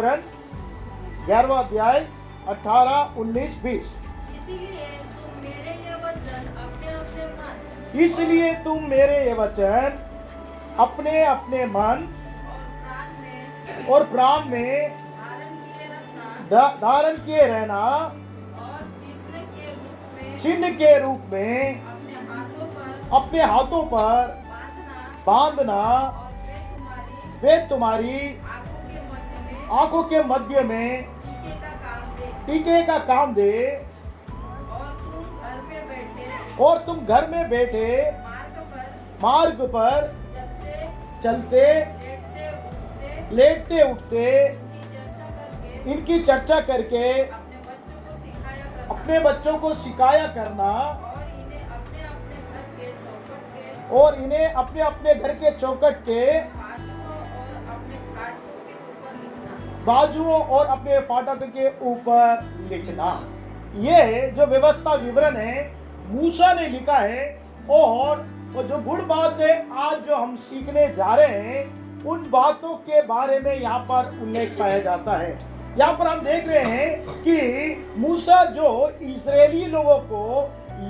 विवरण 11वां अध्याय 18, 19, 20। इसलिए तुम मेरे ये वचन अपने अपने मन और प्राण में धारण किए रहना और चिन्ह के रूप में अपने हाथों पर बांधना, वे तुम्हारी आंखों के मध्य में टीके का काम दे, और तुम घर में बैठे मार्ग पर चलते लेटते उठते इनकी चर्चा करके अपने बच्चों को सिखाया करना, और इन्हें अपने अपने घर के चौखट के बाजुओं और अपने फाटक के ऊपर लिखना। ये जो व्यवस्था विवरण है मूसा ने लिखा है, और जो गुड़ बात है आज जो हम सीखने जा रहे हैं उन बातों के बारे में यहाँ पर उल्लेख पाया जाता है। यहाँ पर हम देख रहे हैं कि मूसा जो इजरायली लोगों को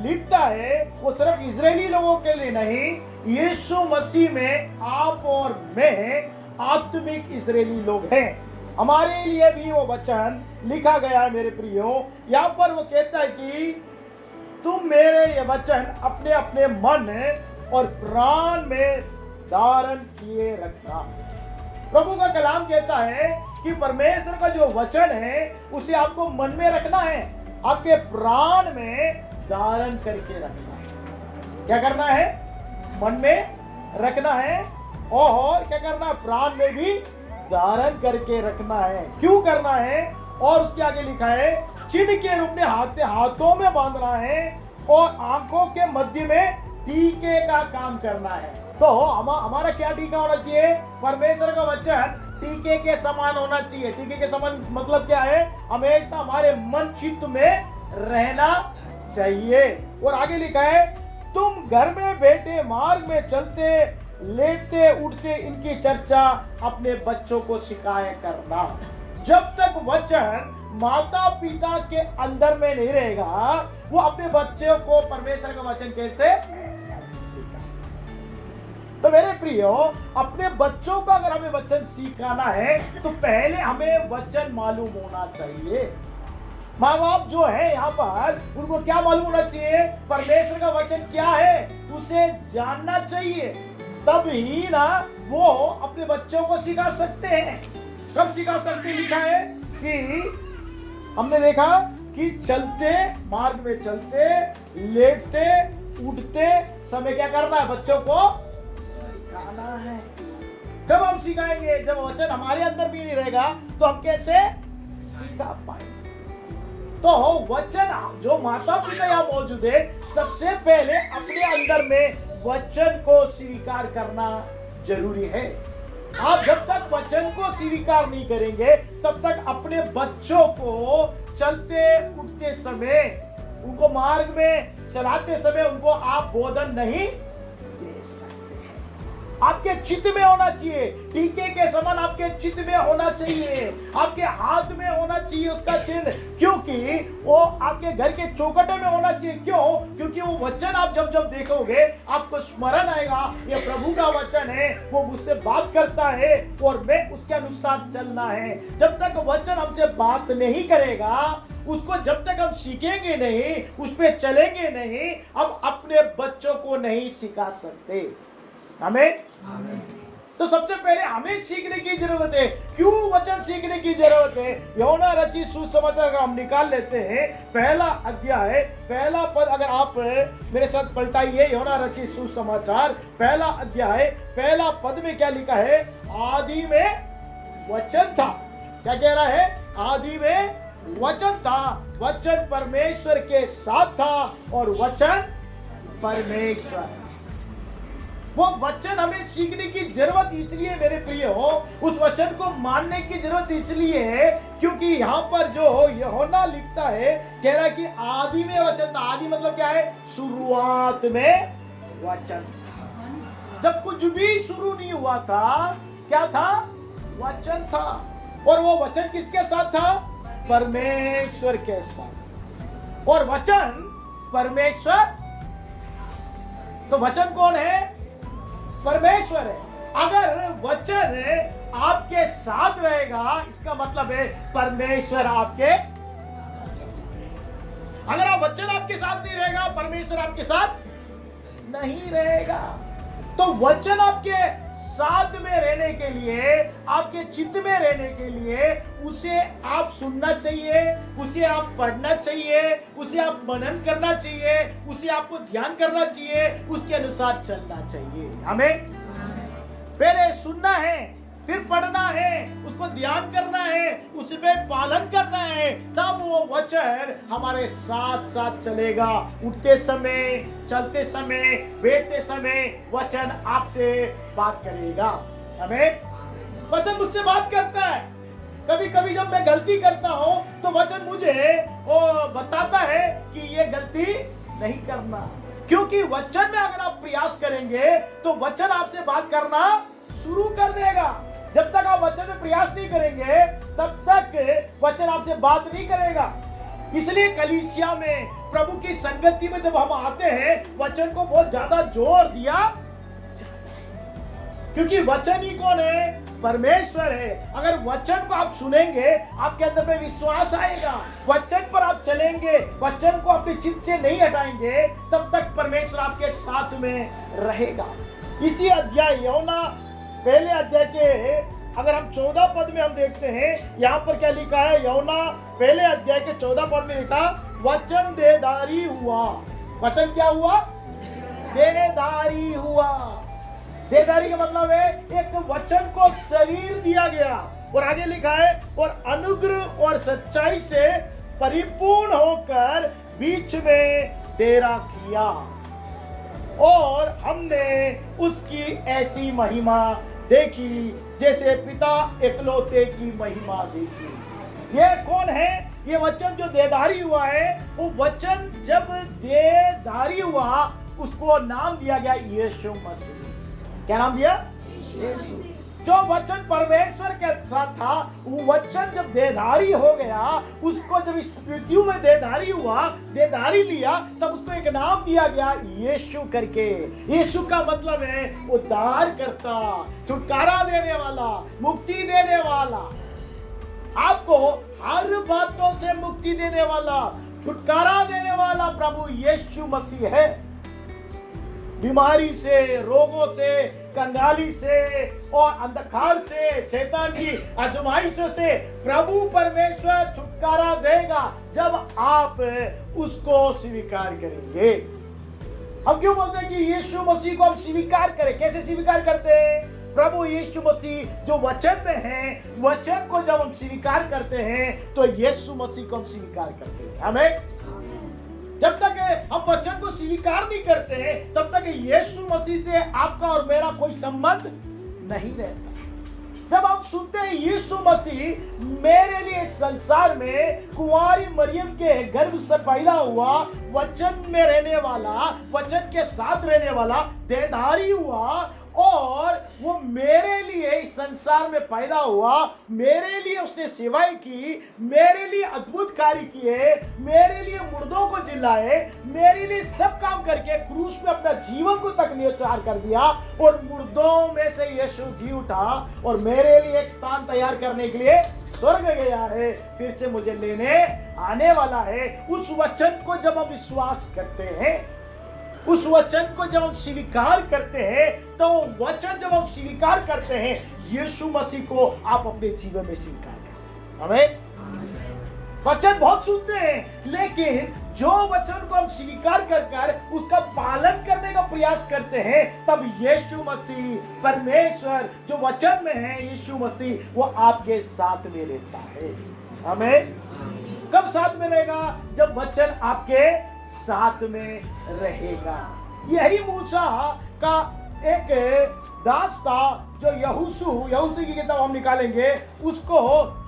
लिखता है वो सिर्फ इजरायली लोगों के लिए नहीं, यीशु मसीह में आप और मैं आत्मिक इजरायली लोग हैं, हमारे लिए भी वो वचन लिखा गया है। मेरे प्रियो, यहाँ पर वो कहता है कि तुम मेरे ये वचन अपने अपने मन और प्राण में धारण किए रखना। प्रभु का कलाम कहता है कि परमेश्वर का जो वचन है उसे आपको मन में रखना है, आपके प्राण में धारण करके रखना है। क्या करना है? मन में रखना है, और क्या करना है? प्राण में भी धारण करके रखना है। क्यों करना है? और उसके आगे लिखा है चिन्ह के रूप में हाथों में बांधना है और आंखों के मध्य में टीके का काम करना है। तो हमारा क्या टीका होना चाहिए? परमेश्वर का वचन टीके के समान होना चाहिए। टीके के समान मतलब क्या है? हमेशा हमारे मन चित्त में रहना चाहिए। और आगे लिखा है तुम घर में बैठे मार्ग में चलते लेटते उठते इनकी चर्चा अपने बच्चों को सिखाया करना। जब तक वचन माता पिता के अंदर में नहीं रहेगा वो अपने बच्चों को परमेश्वर का वचन कैसे सिखा। तो मेरे प्रियो, अपने बच्चों को अगर हमें वचन सिखाना है तो पहले हमें वचन मालूम होना चाहिए। माँ बाप जो है यहाँ पर उनको क्या मालूम होना चाहिए? परमेश्वर का वचन क्या है उसे जानना चाहिए, तब ही ना वो अपने बच्चों को सिखा सकते हैं। कब सिखा सकते? लिखा है कि हमने देखा कि चलते मार्ग में चलते लेटते उठते समय क्या करना है? बच्चों को सिखाना है। कब हम सिखाएंगे? जब वचन हमारे अंदर भी नहीं रहेगा तो हम कैसे सिखा पाएंगे? तो वचन जो माता पिता यहाँ मौजूद है सबसे पहले अपने अंदर में वचन को स्वीकार करना जरूरी है। आप जब तक वचन को स्वीकार नहीं करेंगे तब तक अपने बच्चों को चलते उठते समय, उनको मार्ग में चलाते समय उनको आप बोधन नहीं दे सकते हैं। आपके चित्त में होना चाहिए, टीके के समान आपके चित्त में होना चाहिए, आपके हाथ में होना चाहिए उसका चिन्ह, क्योंकि वो आपके घर के चौखटे में होना चाहिए। क्यों? क्योंकि वो वचन आप जब जब देखोगे आपको स्मरण आएगा ये प्रभु का वचन है, वो मुझसे बात करता है और मैं उसके अनुसार चलना है। जब तक वचन हमसे बात नहीं करेगा, उसको जब तक हम सीखेंगे नहीं, उस पर चलेंगे नहीं, हम अपने बच्चों को नहीं सिखा सकते। आमीन। तो सबसे पहले हमें सीखने की जरूरत है। क्यों वचन सीखने की जरूरत है? यूहन्ना रचित सुसमाचार का हम निकाल लेते हैं, पहला अध्याय पहला पद, अगर आप मेरे साथ पलटाइए यूहन्ना रचित सुसमाचार पहला अध्याय पहला पद में क्या लिखा है? आदि में वचन था। क्या कह रहा है? आदि में वचन था, वचन परमेश्वर के साथ था और वचन परमेश्वर। वो वचन हमें सीखने की जरूरत इसलिए मेरे प्रिय हो, उस वचन को मानने की जरूरत इसलिए है क्योंकि यहाँ पर जो यूहन्ना लिखता है, कह रहा है कि आदि में वचन था। आदि मतलब क्या है? शुरुआत में वचन था। जब कुछ भी शुरू नहीं हुआ था, क्या था? वचन था। और वो वचन किसके साथ था? परमेश्वर के साथ। और वचन परमेश्वर, तो वचन कौन है? परमेश्वर है। अगर वचन आपके साथ रहेगा, इसका मतलब है परमेश्वर आपके, अगर आप वचन आपके साथ नहीं रहेगा, परमेश्वर आपके साथ नहीं रहेगा। तो वचन आपके साथ में रहने के लिए, आपके चित्त में रहने के लिए उसे आप सुनना चाहिए, उसे आप पढ़ना चाहिए, उसे आप मनन करना चाहिए, उसे आपको ध्यान करना चाहिए, उसके अनुसार चलना चाहिए। हमें पहले सुनना है, फिर पढ़ना है, उसको ध्यान करना है, उस पे पालन करना है, तब वो वचन हमारे साथ साथ चलेगा। उठते समय, चलते समय, बैठते समय वचन आपसे बात करेगा। हमें वचन मुझसे बात करता है। कभी कभी जब मैं गलती करता हूं तो वचन मुझे वो बताता है कि ये गलती नहीं करना, क्योंकि वचन में अगर आप प्रयास करेंगे तो वचन आपसे बात करना शुरू कर देगा। जब तक आप वचन में प्रयास नहीं करेंगे तब तक वचन आपसे बात नहीं करेगा। इसलिए कलीसिया में, प्रभु की संगति में जब हम आते हैं, वचन को बहुत ज्यादा जोर दिया जाता है, क्योंकि वचन ही कौन है? परमेश्वर है। अगर वचन को आप सुनेंगे, आपके अंदर में विश्वास आएगा, वचन पर आप चलेंगे, वचन को अपने चित्त से नहीं हटाएंगे, तब तक परमेश्वर आपके साथ में रहेगा। इसी अध्याय यूहन्ना पहले अध्याय के अगर हम 14 पद में हम देखते हैं, यहाँ पर क्या लिखा है? यूहन्ना पहले अध्याय के 14 पद में लिखा, वचन देहधारी हुआ। वचन क्या हुआ? देहधारी हुआ। देहधारी का मतलब है एक वचन को शरीर दिया गया। और आगे लिखा है, और अनुग्रह और सच्चाई से परिपूर्ण होकर बीच में डेरा किया, और हमने उसकी ऐसी महिमा देखी जैसे पिता एकलौते की महिमा देखी। ये कौन है? ये वचन जो देहधारी हुआ है, वो वचन जब देहधारी हुआ उसको नाम दिया गया यीशु मसीह। क्या नाम दिया? यीशु। जो वचन परमेश्वर के साथ था, वो वचन जब देहधारी हो गया, उसको जब इस पृथ्वी में देहधारी हुआ, देहधारी लिया, तब उसको एक नाम दिया गया यीशु करके। यीशु का मतलब है उद्धार करता, छुटकारा देने वाला, मुक्ति देने वाला, आपको हर बातों से मुक्ति देने वाला, छुटकारा देने वाला प्रभु यीशु मसीह है। बीमारी से, रोगों से, कंगाली से और अंधकार से, शैतान की आजमाइशों से प्रभु परमेश्वर छुटकारा देगा जब आप उसको स्वीकार करेंगे। हम क्यों बोलते हैं कि यीशु मसीह को हम स्वीकार करें? कैसे स्वीकार करते हैं? प्रभु यीशु मसीह जो वचन में है, वचन को जब हम स्वीकार करते हैं तो यीशु मसीह को हम स्वीकार करते हैं। हमें जब तक हम वचन को स्वीकार नहीं करते हैं, तब तक यीशु मसीह से आपका और मेरा कोई संबंध नहीं रहता। जब हम सुनते हैं यीशु मसीह मेरे लिए संसार में कुंवारी मरियम के गर्भ से पैदा हुआ, वचन में रहने वाला, वचन के साथ रहने वाला, देहधारी हुआ, और वो मेरे लिए इस संसार में पैदा हुआ, मेरे लिए उसने सेवाएं की, मेरे लिए अद्भुत कार्य किए, मेरे लिए मुर्दों को जिलाए, मेरे लिए सब काम करके क्रूस में अपना जीवन को तक न्यौछावर कर दिया, और मुर्दों में से यीशु जी उठा और मेरे लिए एक स्थान तैयार करने के लिए स्वर्ग गया है, फिर से मुझे लेने आने वाला है। उस वचन को जब हम विश्वास करते हैं, उस वचन को जब हम स्वीकार करते हैं, तो वचन जब हम स्वीकार करते हैं, यीशु मसीह को आप अपने जीवन में स्वीकार करते हैं। हमें वचन बहुत सुनते हैं, लेकिन जो वचन को हम स्वीकार कर उसका पालन करने का प्रयास करते हैं, तब यीशु मसीह, परमेश्वर जो वचन में है, यीशु मसीह, वो आपके साथ में रहता है। हमें कब साथ में रहेगा? जब वचन आपके साथ में रहेगा। यही मूसा का एक दास था जो यहोशू की किताब हम निकालेंगे, उसको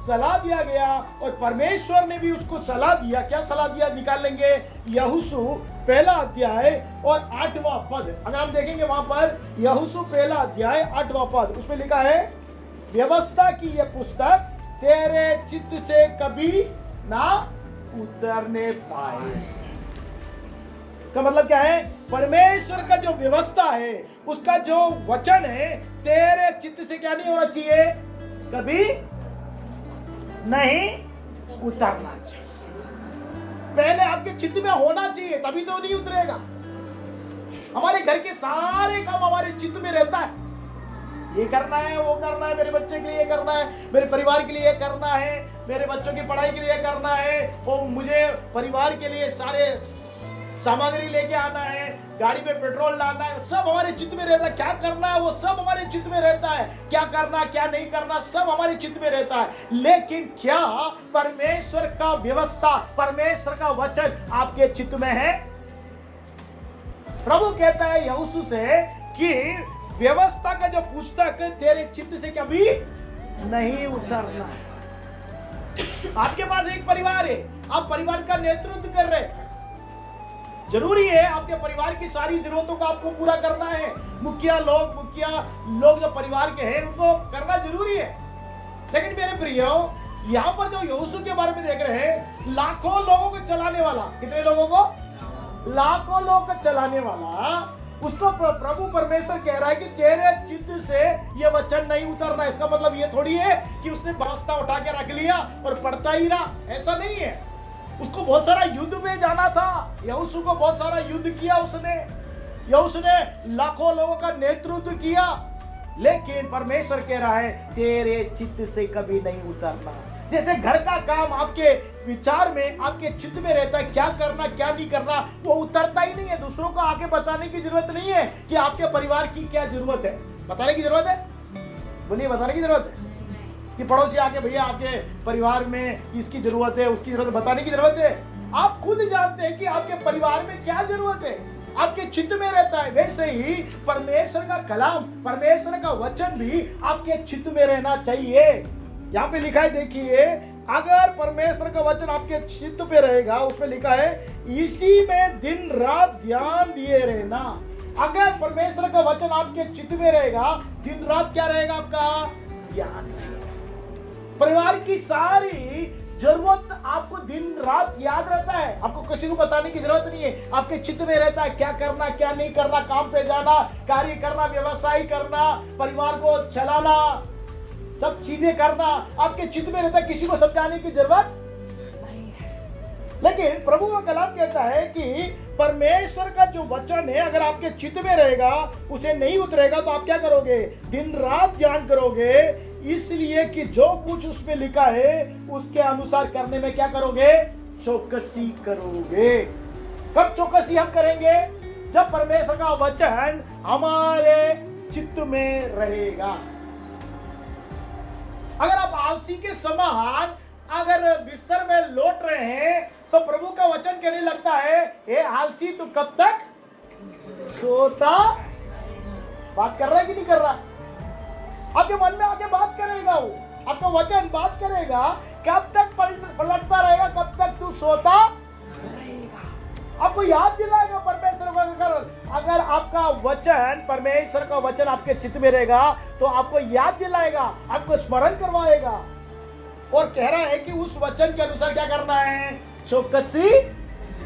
सलाह दिया गया, और परमेश्वर ने भी उसको सलाह दिया। क्या सलाह दिया? निकाल लेंगे यहोशू पहला अध्याय और 8वां पद। अगर हम देखेंगे वहां पर यहोशू पहला अध्याय 8वां पद, उसमें लिखा है, व्यवस्था की यह पुस्तक तेरे चित्त से कभी ना उतरने पाए। इसका मतलब क्या है? परमेश्वर का जो व्यवस्था है, उसका जो वचन है, तेरे चित्त से क्या नहीं होना चाहिए? कभी नहीं उतरना चाहिए। पहले आपके चित्त में होना चाहिए, तभी तो नहीं उतरेगा। हमारे घर के सारे काम हमारे चित्त में रहता है। ये करना है, वो करना है, मेरे बच्चे के लिए करना है, मेरे परिवार के लिए करना है, मेरे बच्चों की पढ़ाई के लिए करना है, और मुझे परिवार के लिए सारे सामग्री लेके आना है, गाड़ी में पेट्रोल डालना है, सब हमारे चित्त में रहता है। क्या करना है वो सब हमारे चित्त में रहता है। क्या करना क्या नहीं करना सब हमारे चित्त में रहता है। लेकिन क्या परमेश्वर का व्यवस्था, परमेश्वर का वचन आपके चित्त में है? प्रभु कहता है यहोशू से कि व्यवस्था का जो पुस्तक तेरे चित्त से कभी नहीं उतरना है। आपके पास एक परिवार है, आप परिवार का नेतृत्व कर रहे हैं। जरूरी है आपके परिवार की सारी जरूरतों को आपको पूरा करना है। मुखिया लोग जो परिवार के हैं उनको करना जरूरी है। लेकिन मेरे प्रियो, यहाँ पर जो यहोशू के बारे में देख रहे हैं, लाखों लोगों को चलाने वाला, कितने लोगों को? लाखों लोगों को चलाने वाला, उसको प्रभु परमेश्वर कह रहा है कि तेरे चित्त से ये वचन नहीं उतरना। इसका मतलब ये थोड़ी है कि उसने व्यवस्था उठा के रख लिया और पढ़ता ही रहा, ऐसा नहीं है। उसको बहुत सारा युद्ध में जाना था। यहोशू को बहुत सारा युद्ध किया उसने। यहोशू ने लाखों लोगों का नेतृत्व किया। लेकिन परमेश्वर कह रहा है तेरे चित्त से कभी नहीं उतरना। जैसे घर का काम आपके विचार में, आपके चित्त में रहता है, क्या करना क्या नहीं करना, वो उतरता ही नहीं है। दूसरों को आके बताने की जरूरत नहीं है कि आपके परिवार की क्या जरूरत है। बताने की जरूरत है? बोलिए, बताने की जरूरत है कि पड़ोसी आके भैया आपके परिवार में इसकी जरूरत है, उसकी जरूरत है, बताने की जरूरत है? आप खुद जानते हैं कि आपके परिवार में क्या जरूरत है, आपके चित्त में रहता है। वैसे ही परमेश्वर का कलाम, परमेश्वर का वचन भी आपके चित्त में रहना चाहिए। यहाँ पे लिखा है, देखिए, अगर परमेश्वर का वचन आपके चित्त पे रहेगा, उसमें लिखा है इसी में दिन रात ध्यान दिए रहना। अगर परमेश्वर का वचन आपके चित्त में रहेगा, दिन रात क्या रहेगा? आपका ध्यान। परिवार की सारी जरूरत आपको दिन रात याद रहता है। आपको किसी को बताने की जरूरत नहीं है, आपके चित्त में रहता है क्या करना क्या नहीं करना, काम पे जाना, कार्य करना, व्यवसाय करना, परिवार को चलाना, सब चीजें करना आपके चित्त में रहता है। किसी को समझाने की जरूरत नहीं है। लेकिन प्रभु का कलाम कहता है कि परमेश्वर का जो वचन है अगर आपके चित्त में रहेगा, उसे नहीं उतरेगा, तो आप क्या करोगे? दिन रात ध्यान करोगे, इसलिए कि जो कुछ उसमें लिखा है उसके अनुसार करने में क्या करोगे? चौकसी करोगे। कब चौकसी हम करेंगे? जब परमेश्वर का वचन हमारे चित्त में रहेगा। अगर आप आलसी के समान अगर बिस्तर में लौट रहे हैं, तो प्रभु का वचन कहने लगता है, हे आलसी, तू कब तक सोता? बात कर रहा है कि नहीं कर रहा? आपके मन में आके बात करेगा, वो आपका वचन बात करेगा। कब तक पलटता रहेगा? कब तक तू सोता रहेगा? आपको याद दिलाएगा परमेश्वर का। अगर आपका वचन, परमेश्वर का वचन आपके चित्त में रहेगा, तो आपको याद दिलाएगा, आपको स्मरण करवाएगा, और कह रहा है कि उस वचन के अनुसार क्या करना है? चौकसी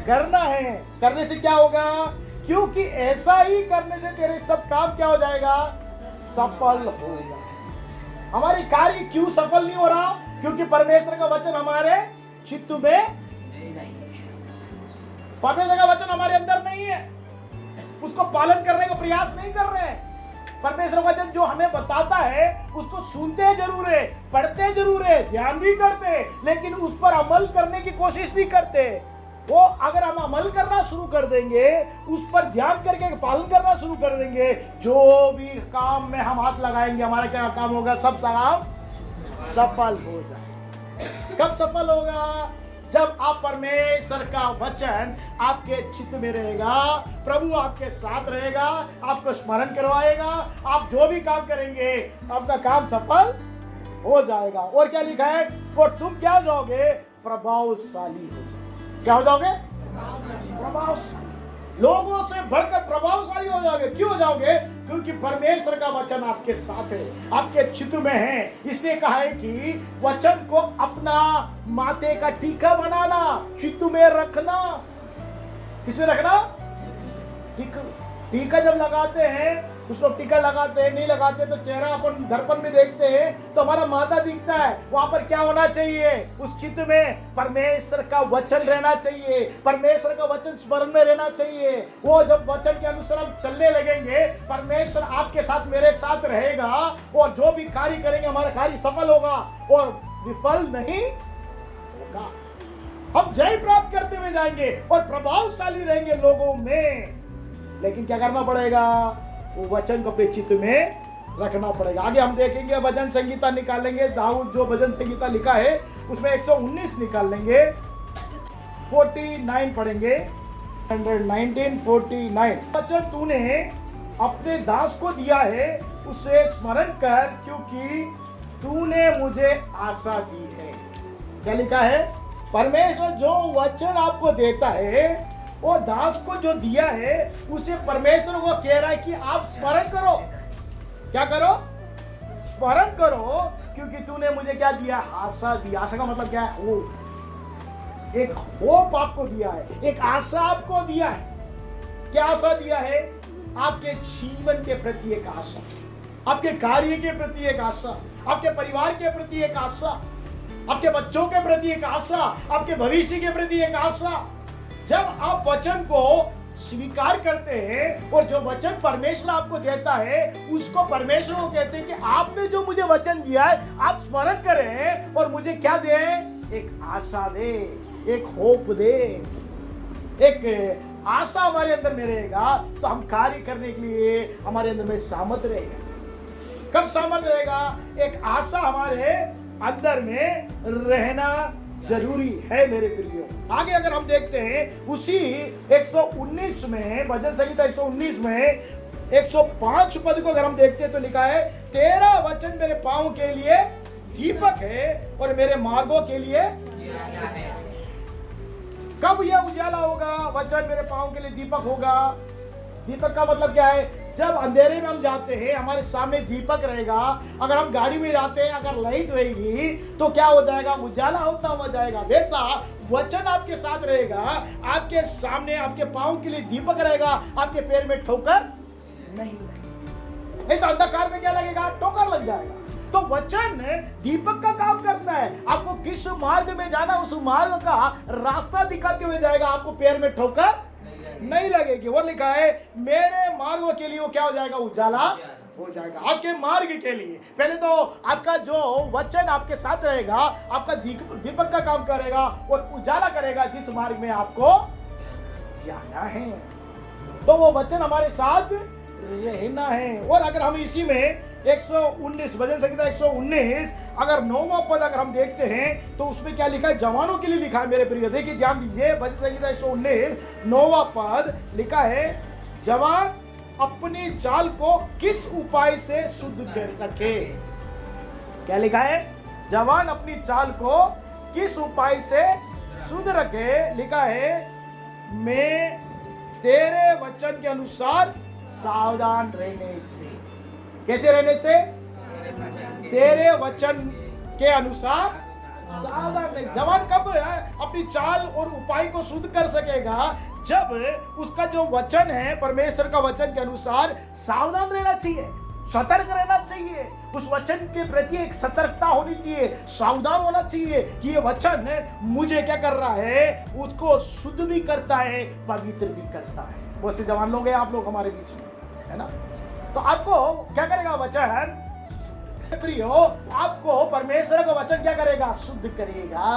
करना है। करने से क्या होगा? क्योंकि ऐसा ही करने से तेरे सब काम क्या हो जाएगा? सफल होगा। हमारी कार्य क्यों सफल नहीं हो रहा? क्योंकि परमेश्वर का वचन हमारे चित्त में नहीं है। परमेश्वर का वचन हमारे अंदर नहीं है, उसको पालन करने का प्रयास नहीं कर रहे हैं। परमेश्वर का वचन जो हमें बताता है उसको सुनते जरूर है, पढ़ते जरूर है, ध्यान भी करते हैं, लेकिन उस पर अमल करने की कोशिश नहीं करते। वो अगर हम अमल करना शुरू कर देंगे, उस पर ध्यान करके पालन करना शुरू कर देंगे, जो भी काम में हम हाथ लगाएंगे हमारा क्या काम होगा? सब काम सफल हो जाए। कब सफल होगा? जब आप परमेश्वर का वचन आपके चित्त में रहेगा, प्रभु आपके साथ रहेगा, आपको स्मरण करवाएगा, आप जो भी काम करेंगे आपका काम सफल हो जाएगा। और क्या लिखा है? और तुम क्या हो जाओगे? प्रभावशाली हो जाओगे। क्या हो जाओगे? प्रभावशाली। लोगों से बढ़कर प्रभावशाली हो जाओगे। क्यों हो जाओगे? क्योंकि परमेश्वर का वचन आपके साथ है, आपके चित्त में है। इसलिए कहा है कि वचन को अपना माथे का टीका बनाना, चित्त में रखना। किसमें रखना? टीका जब लगाते हैं, कुछ लोग टीका लगाते हैं, नहीं लगाते तो चेहरा अपन दर्पण में देखते हैं तो हमारा माथा दिखता है। वहां पर क्या होना चाहिए? उस चित्त में परमेश्वर का वचन रहना चाहिए, परमेश्वर का वचन स्मरण में रहना चाहिए। वो जब वचन के अनुसार हम चलने लगेंगे, परमेश्वर आपके साथ, मेरे साथ रहेगा और जो भी कार्य करेंगे हमारा कार्य सफल होगा और विफल नहीं होगा। हम जय प्राप्त करते हुए जाएंगे और प्रभावशाली रहेंगे लोगों में। लेकिन क्या करना पड़ेगा? वो वचन को अपने चित्त में रखना पड़ेगा। आगे हम देखेंगे, भजन संगीता निकालेंगे। दाऊद जो भजन संगीता लिखा है उसमें 119 निकाल लेंगे, 49 पढ़ेंगे। 119:49 वचन तूने अपने दास को दिया है, उसे स्मरण कर, क्योंकि तूने मुझे आशा दी है। क्या लिखा है? परमेश्वर जो वचन आपको देता है, वो दास को जो दिया है, उसे परमेश्वर वो कह रहा है कि आप स्मरण करो। क्या करो? स्मरण करो, क्योंकि तूने मुझे क्या दिया? आशा दी। आशा का मतलब क्या है? होप। एक होप आपको दिया है, एक आशा आपको दिया है। क्या आशा दिया है? आपके जीवन के प्रति एक आशा, आपके कार्य के प्रति एक आशा, आपके परिवार के प्रति एक आशा, आपके बच्चों के प्रति एक आशा, आपके भविष्य के प्रति एक आशा। जब आप वचन को स्वीकार करते हैं और जो वचन परमेश्वर आपको देता है, उसको परमेश्वर को कहते हैं कि आपने जो मुझे वचन दिया है, आप स्मरण करें और मुझे क्या दे? एक आशा दे, एक होप दे। एक आशा हमारे अंदर में रहेगा तो हम कार्य करने के लिए हमारे अंदर में सामर्थ्य रहेगा। कब सामर्थ्य रहेगा? एक आशा हमारे अंदर में रहना जरूरी है मेरे प्रियो। आगे अगर हम देखते हैं उसी 119 में, भजन संगीता 119 में 105 पद को अगर हम देखते हैं तो लिखा है, तेरा वचन मेरे पांव के लिए दीपक है और मेरे मार्गों के लिए। कब यह उजाला होगा? वचन मेरे पांव के लिए दीपक होगा। दीपक का मतलब क्या है? जब अंधेरे में हम जाते हैं, हमारे सामने दीपक रहेगा। अगर हम गाड़ी में जाते हैं, अगर लाइट रहेगी तो क्या हो जाएगा? उजाला होता हुआ जाएगा। वैसा वचन आपके साथ रहेगा, आपके सामने, आपके पांव के लिए दीपक रहेगा, आपके पैर में ठोकर नहीं लगेगी। नहीं तो अंधकार में क्या लगेगा? ठोकर लग जाएगा। तो वचन दीपक का काम करता है। आपको किस मार्ग में जाना, उस मार्ग का रास्ता दिखाते हुए जाएगा, आपको पैर में ठोकर नहीं लगेगी। वो लिखा है, मेरे मार्गों के लिए वो क्या हो जाएगा? उजाला हो जाएगा। आपके मार्ग के लिए पहले तो आपका जो वचन आपके साथ रहेगा, आपका दीपक का काम करेगा और उजाला करेगा जिस मार्ग में आपको जाना है। तो वो वचन हमारे साथ रहना है। और अगर हम इसी में 119 भजन संगीता 119 अगर 9वां पद अगर हम देखते हैं तो उसमें क्या लिखा है? जवानों के लिए लिखा है मेरे प्रिय। देखिए ध्यान दीजिए, भजन संगीता 119 9वां पद लिखा है, जवान अपनी चाल को किस उपाय से शुद्ध कर रखे। क्या लिखा है? जवान अपनी चाल को किस उपाय से शुद्ध रखे। लिखा है, मैं तेरे वचन के अनुसार सावधान रहने से। कैसे रहने से? तेरे वचन के अनुसार सावधान रहे। जवान कब अपनी चाल और उपाय को शुद्ध कर सकेगा? जब उसका जो वचन है, परमेश्वर का वचन के अनुसार सावधान रहना चाहिए, सतर्क रहना चाहिए। उस वचन के प्रति एक सतर्कता होनी चाहिए, सावधान होना चाहिए कि ये वचन मुझे क्या कर रहा है? उसको शुद्ध भी करता है, पवित्र भी करता है। बहुत से जवान लोग हैं आप लोग हमारे बीच में, है ना? तो आपको क्या करेगा वचन? प्रियो, आपको परमेश्वर का वचन क्या करेगा? शुद्ध करेगा,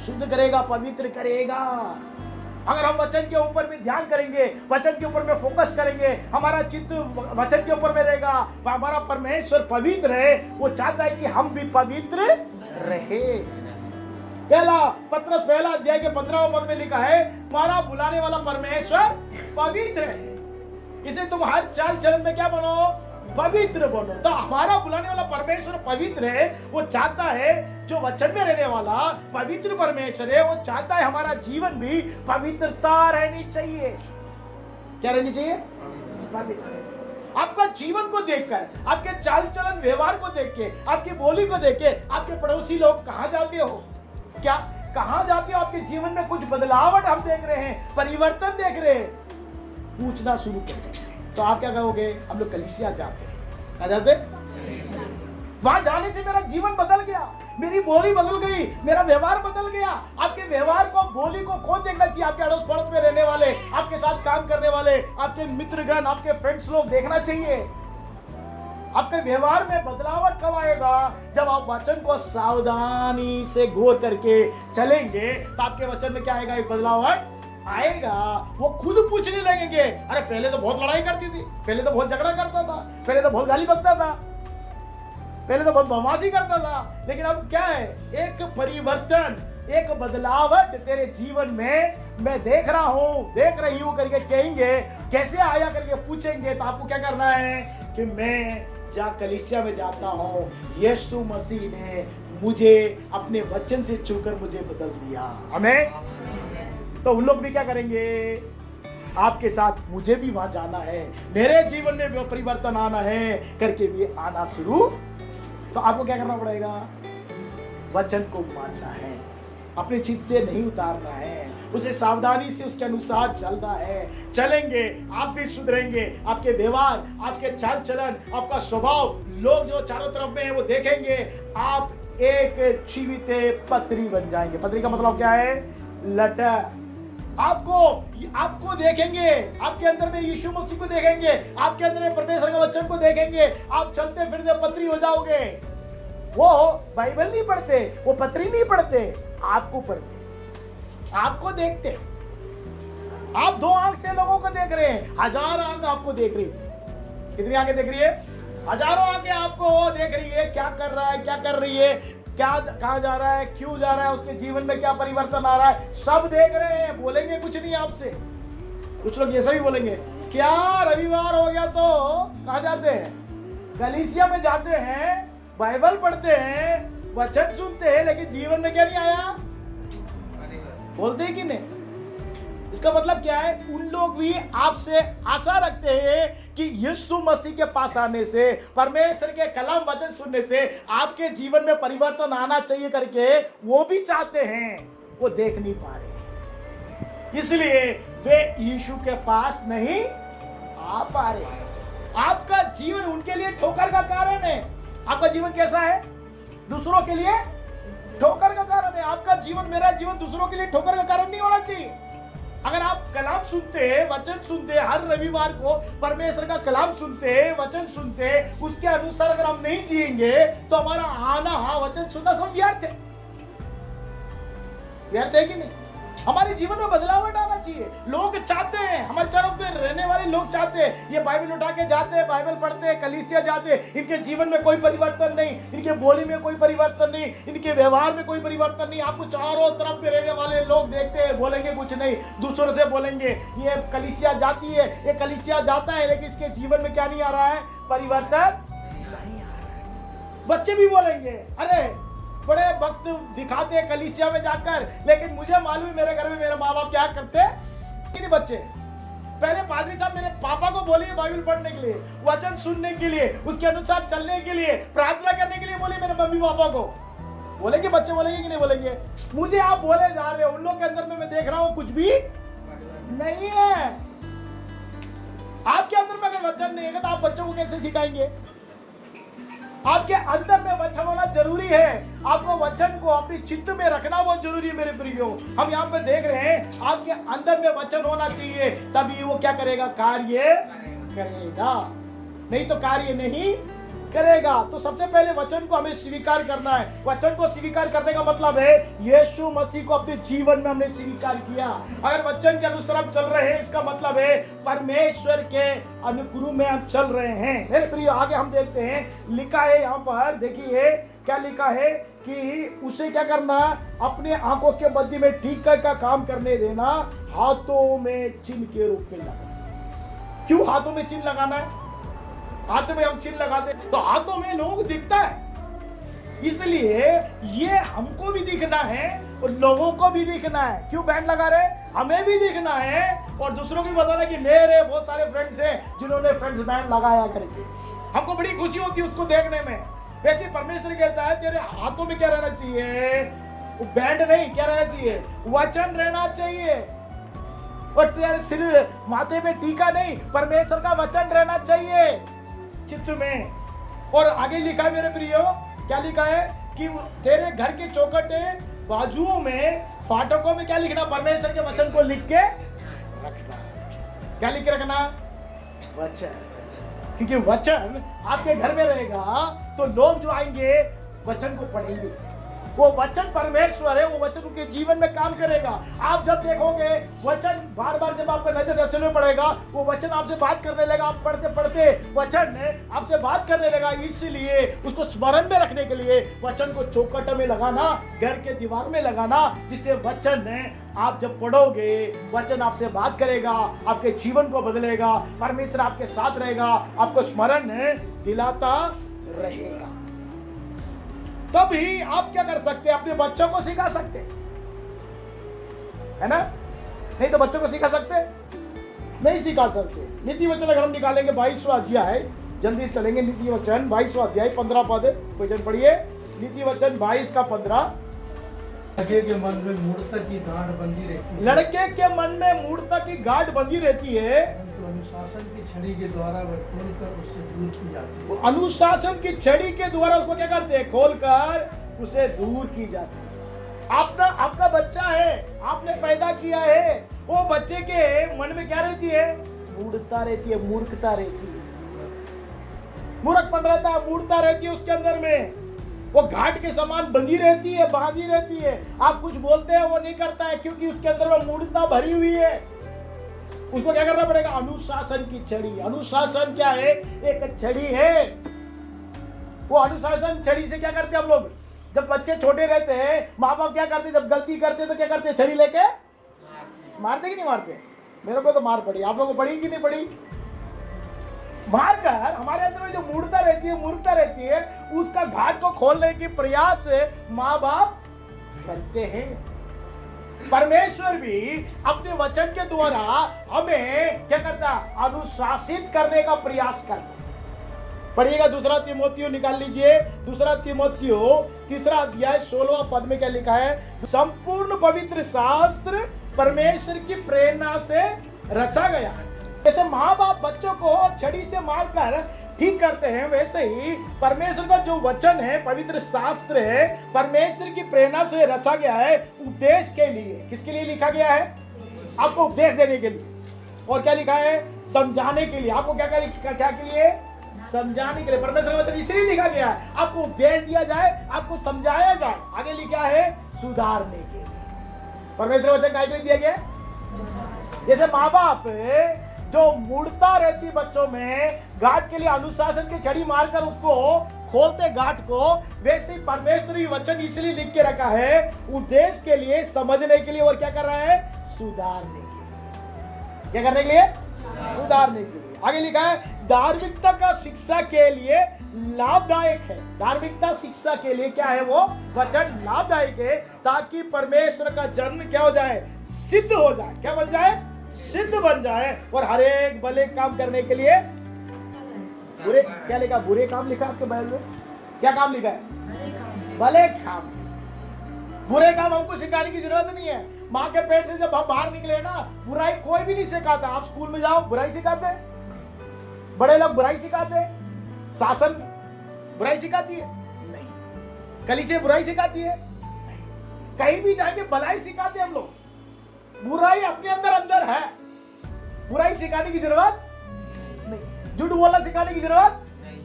शुद्ध करेगा, पवित्र करेगा। अगर हम वचन के ऊपर भी ध्यान करेंगे, वचन के ऊपर में फोकस करेंगे, हमारा चित्त वचन के ऊपर में रहेगा, हमारा परमेश्वर पवित्र है। वो चाहता है कि हम भी पवित्र रहे। पहला पत्रस पहला अध्याय के 15वें पद में लिखा है, हमारा बुलाने वाला परमेश्वर पवित्र है, इसे तुम हर चाल चलन में क्या बनो? पवित्र बनो। तो हमारा बुलाने वाला परमेश्वर पवित्र है, वो चाहता है जो वचन में रहने वाला पवित्र परमेश्वर है, वो चाहता है हमारा जीवन भी पवित्रता रहनी चाहिए। क्या रहनी चाहिए? पवित्र। आपका जीवन को देखकर, आपके चाल चलन व्यवहार को देख के, आपकी बोली को देख के, आपके पड़ोसी लोग कहां जाते हो, क्या कहां जाते हो, आपके जीवन में कुछ बदलावट हम देख रहे हैं, परिवर्तन देख रहे हैं, पूछना शुरू कर दें तो आप क्या कहोगे? हम लोग कलीसिया जाते हैं। क्या जाते? वहां जाने से मेरा जीवन बदल गया, मेरी बोली बदल गई, मेरा व्यवहार बदल गया। आपके व्यवहार को, बोली को कौन देखना चाहिए? आपके अड़ोस पड़ोस में रहने वाले, आपके साथ काम करने वाले, आपके मित्रगण, आपके फ्रेंड्स लोग देखना चाहिए। आपके व्यवहार में बदलावट कब आएगा? जब आप वचन को सावधानी से गौर करके चलेंगे तो आपके वचन में क्या आएगा? एक बदलावट आएगा। वो खुद पूछने लगेंगे, अरे पहले तो बहुत लड़ाई करती थी, पहले तो बहुत झगड़ा करता था, पहले तो बहुत गाली बकता था, पहले तो बहुत बदमाशी करता था, लेकिन अब क्या है? एक परिवर्तन, एक बदलावट तेरे जीवन में मैं देख रहा हूं, देख रही हूं करके कहेंगे। कैसे आया करके पूछेंगे तो आपको क्या करना है कि मैं कलीसिया में जाता हूं, यीशु मसीह ने मुझे अपने वचन से छूकर मुझे बदल दिया। आमीन। तो उन लोग भी क्या करेंगे? आपके साथ मुझे भी वहां जाना है, मेरे जीवन में परिवर्तन आना है करके भी आना शुरू। तो आपको क्या करना पड़ेगा? वचन को मानना है, अपने चित्त से नहीं उतारना है, उसे सावधानी से उसके अनुसार चलना है। चलेंगे आप भी सुधरेंगे, आपके व्यवहार, आपके चाल चलन, आपका स्वभाव, लोग जो चारों तरफ में है वो देखेंगे। आप एक जीवित पत्री बन जाएंगे। पत्री का मतलब क्या है? लेटर। आपको देखेंगे, आपके अंदर में यीशु मसीह को देखेंगे, आपके अंदर में परमेश्वर का वचन को देखेंगे। आप चलते फिरते पत्री हो जाओगे। वो बाइबल नहीं पढ़ते, वो पत्री नहीं पढ़ते, आपको पढ़ते, आपको देखते। आप दो आंख से लोगों को देख रहे हैं, हजार आंख आपको देख रही है। कितनी आंखें देख रही है? हजारों आंखें आपको देख रही है। क्या कर रहा है, क्या कर रही है, क्या कहां जा रहा है, क्यों जा रहा है, उसके जीवन में क्या परिवर्तन आ रहा है, सब देख रहे हैं। बोलेंगे कुछ नहीं आपसे। कुछ लोग ऐसा भी बोलेंगे, क्या रविवार हो गया तो कहां जाते हैं? कलीसिया में जाते हैं, बाइबल पढ़ते हैं, वचन सुनते हैं, लेकिन जीवन में क्या नहीं आया? बोलते हैं कि नहीं? इसका मतलब क्या है? उन लोग भी आपसे आशा रखते हैं कि यीशु मसीह के पास आने से, परमेश्वर के कलाम वचन सुनने से आपके जीवन में परिवर्तन आना चाहिए करके वो भी चाहते हैं, वो देख नहीं पा रहे, इसलिए वे यीशु के पास नहीं आ पा रहे। आपका जीवन उनके लिए ठोकर का कारण है। आपका जीवन कैसा है? दूसरों के लिए ठोकर का कारण है। आपका जीवन, मेरा जीवन दूसरों के लिए ठोकर का कारण नहीं होना चाहिए। अगर आप कलाम सुनते हैं, वचन सुनते हैं, हर रविवार को परमेश्वर का कलाम सुनते हैं, वचन सुनते हैं, उसके अनुसार अगर हम नहीं जिएंगे तो हमारा आना, वचन सुनना सब व्यर्थ है। व्यर्थ है कि नहीं? हमारे जीवन में बदलावट आना चाहिए। लोग चाहते हैं, हमारे चारों पे रहने वाले लोग चाहते हैं, ये बाइबल उठा के जाते हैं, बाइबल पढ़ते हैं, कलीसिया जाते हैं, इनके जीवन में कोई परिवर्तन नहीं, इनके बोली में कोई परिवर्तन नहीं, इनके व्यवहार में कोई परिवर्तन नहीं। आपको चारों तरफ में रहने वाले लोग देखते हैं, बोलेंगे कुछ नहीं, दूसरों से बोलेंगे ये कलीसिया जाती है, ये कलीसिया जाता है, लेकिन इसके जीवन में क्या नहीं आ रहा है? परिवर्तन नहीं आ रहा है। बच्चे भी बोलेंगे, अरे बड़े वक्त दिखाते हैं कलीसिया में जाकर, लेकिन मुझे मालूम है मेरे घर में मेरे माँ बाप क्या करते हैं कि नहीं। बच्चे पहले पादरी साहब मेरे पापा को बोलिए बाइबल पढ़ने के लिए, वचन सुनने के लिए, उसके अनुसार चलने के लिए, प्रार्थना करने के लिए बोलिए मेरे मम्मी पापा को। बोलेंगे बच्चे, बोलेंगे कि नहीं बोलेंगे? मुझे आप बोले जा रहे हो, उन लोग के अंदर में मैं देख रहा हूं कुछ भी नहीं है। आपके अंदर में अगर वचन नहीं है तो आप बच्चों को कैसे सिखाएंगे? आपके अंदर में वचन होना जरूरी है। आपको वचन को अपनी चित्त में रखना बहुत जरूरी है मेरे प्रियो। हम यहाँ पे देख रहे हैं आपके अंदर में वचन होना चाहिए, तभी वो क्या करेगा? कार्य करेगा, नहीं तो कार्य नहीं करेगा। तो सबसे पहले वचन को हमें स्वीकार करना है। वचन को स्वीकार करने का मतलब है यीशु मसीह को अपने जीवन में हमने स्वीकार किया। अगर वचन के अनुसार हम चल रहे हैं, इसका मतलब है परमेश्वर के अनुग्रह में हम चल रहे हैं। मेरे प्रिय, आगे हम देखते हैं, लिखा है यहाँ पर, देखिए क्या लिखा है कि उसे क्या करना? अपने आंखों के मध्य में ठीक का काम करने देना, हाथों में चिन्ह के रूप में लगाना। क्यों हाथों में चिन्ह लगाना है? हाथ में हम चिन्ह लगाते तो हाथों में लोग दिखता है, इसलिए ये हमको भी दिखना है और लोगों को भी दिखना है। क्यों बैंड लगा रहे? हमें भी दिखना है और दूसरों को भी बताना कि मेरे बहुत सारे फ्रेंड्स हैं जिन्होंने फ्रेंड्स बैंड लगाया करके। हमको बड़ी खुशी होती है उसको देखने में। वैसे परमेश्वर कहता है तेरे हाथों में क्या रहना चाहिए? वो बैंड नहीं, क्या रहना चाहिए? वचन रहना चाहिए। और तेरे सिर माथे पे टीका नहीं, परमेश्वर का वचन रहना चाहिए चित्त में। और आगे लिखा है मेरे प्रियो, क्या लिखा है कि तेरे घर के चौखटे बाजुओं में फाटकों में क्या लिखना? परमेश्वर के वचन को लिख के रखना। क्या लिख के रखना? वचन। क्योंकि वचन आपके घर में रहेगा तो लोग जो आएंगे वचन को पढ़ेंगे। वो वचन परमेश्वर है, वो वचन उनके जीवन में काम करेगा। आप जब देखोगे वचन बार बार जब आपका नजर वचन में पड़ेगा, वो वचन आपसे बात करने लगा। आप पढ़ते पढ़ते वचन आपसे बात करने लगा। इसलिए उसको स्मरण में रखने के लिए वचन को चौखट में लगाना, घर के दीवार में लगाना, जिससे वचन आप जब पढ़ोगे वचन आपसे बात करेगा, आपके जीवन को बदलेगा, परमेश्वर आपके साथ रहेगा, आपको स्मरण दिलाता रहेगा। तभी आप क्या कर सकते हैं? अपने बच्चों को सिखा सकते है ना? नहीं तो बच्चों को सिखा सकते नहीं, सिखा सकते। नीति वचन अगर हम निकालेंगे 22वां अध्याय, जल्दी चलेंगे। नीति वचन 22वां अध्याय 15 पद क्वेश्चन पढ़िए। नीति वचन 22 का 15। लड़के के मन में मूर्खता की गांठ बंधी रहती है, लड़के के मन में मूर्खता की गांठ बंधी रहती है, परंतु अनुशासन की छड़ी के द्वारा वह खोलकर उससे दूर की जाती है। वो अनुशासन की छड़ी के द्वारा उसको क्या करते हैं? खोलकर उसे दूर की जाती है। आपका बच्चा है, आपने पैदा किया है, वो बच्चे के मन में क्या रहती है? मूर्खता रहती है, मूर्खता रहती है, मूर्खपन रहता है, मूर्खता रहती है उसके अंदर में। वो घाट के समान बंधी रहती है, बांधी रहती है। आप कुछ बोलते हैं वो नहीं करता है, क्योंकि उसके अंदर वो मूर्खता भरी हुई है। उसको क्या करना पड़ेगा? अनुशासन की छड़ी। अनुशासन क्या है? एक छड़ी है। वो अनुशासन छड़ी से क्या करते हैं हम लोग? जब बच्चे छोटे रहते हैं, माँ बाप क्या करते हैं? जब गलती करते हैं तो क्या करते हैं? छड़ी लेके मारते कि नहीं मारते? मेरे को तो मार पड़ी, आप लोगों को पड़ी कि नहीं पड़ी? मारकर हमारे अंदर में जो मूर्खता रहती है, मूर्खता रहती है, उसका घाट को खोलने की प्रयास माँ बाप करते हैं। परमेश्वर भी अपने वचन के द्वारा हमें क्या करता? अनुशासित करने का प्रयास करता। पढ़िएगा दूसरा तीमुथियो निकाल लीजिए। दूसरा तीमुथियो 3 अध्याय 16वां पद में क्या लिखा है? संपूर्ण पवित्र शास्त्र परमेश्वर की प्रेरणा से रचा गया। जैसे माँ बाप बच्चों को छड़ी से मारकर ठीक करते हैं, वैसे ही परमेश्वर का जो वचन है, पवित्र शास्त्र है, परमेश्वर की प्रेरणा से रचा गया है उपदेश के लिए। किसके लिए लिखा गया है? आपको उपदेश देने के लिए। और क्या लिखा है? समझाने के लिए। आपको क्या के लिए? समझाने के लिए। परमेश्वर का वचन इसलिए लिखा गया है, आपको उपदेश दिया जाए, आपको समझाया जाए। आगे लिखा है सुधारने के लिए। परमेश्वर का वचन क्या के लिए दिया गया? जैसे माँ बाप जो मूर्खता रहती बच्चों में, गांठ के लिए अनुशासन की छड़ी मारकर उसको खोलते गांठ को, वैसे ही परमेश्वरी वचन इसलिए लिख के रखा है उद्देश्य के लिए, समझने के लिए, और क्या कर रहा है? सुधारने के लिए। क्या करने के लिए? सुधारने के लिए। आगे लिखा है धार्मिकता का शिक्षा के लिए लाभदायक है। धार्मिकता शिक्षा के लिए क्या है? वो वचन लाभदायक है, ताकि परमेश्वर का जन्म क्या हो जाए? सिद्ध हो जाए। क्या बन जाए? सिद्ध बन जाए। और हर एक भले काम करने के लिए बुरे, क्या लिखा? बुरे काम लिखा आपके बाइबल में? क्या काम लिखा है? भले काम। बुरे काम हमको सिखाने की जरूरत नहीं है। माँ के पेट से जब हम बाहर निकले ना, बुराई कोई भी नहीं सिखाता। आप स्कूल में जाओ, बुराई सिखाते हैं, बड़े लोग बुराई सिखाते हैं, शासन बुराई सिखाती है? नहीं। कलीसिया बुराई सिखाती है? नहीं। कहीं भी जाएंगे भलाई सिखाते हम लोग। बुराई अपने अंदर है, बुराई सिखाने की जरूरत नहीं। झूठ बोलना सिखाने की जरूरत नहीं।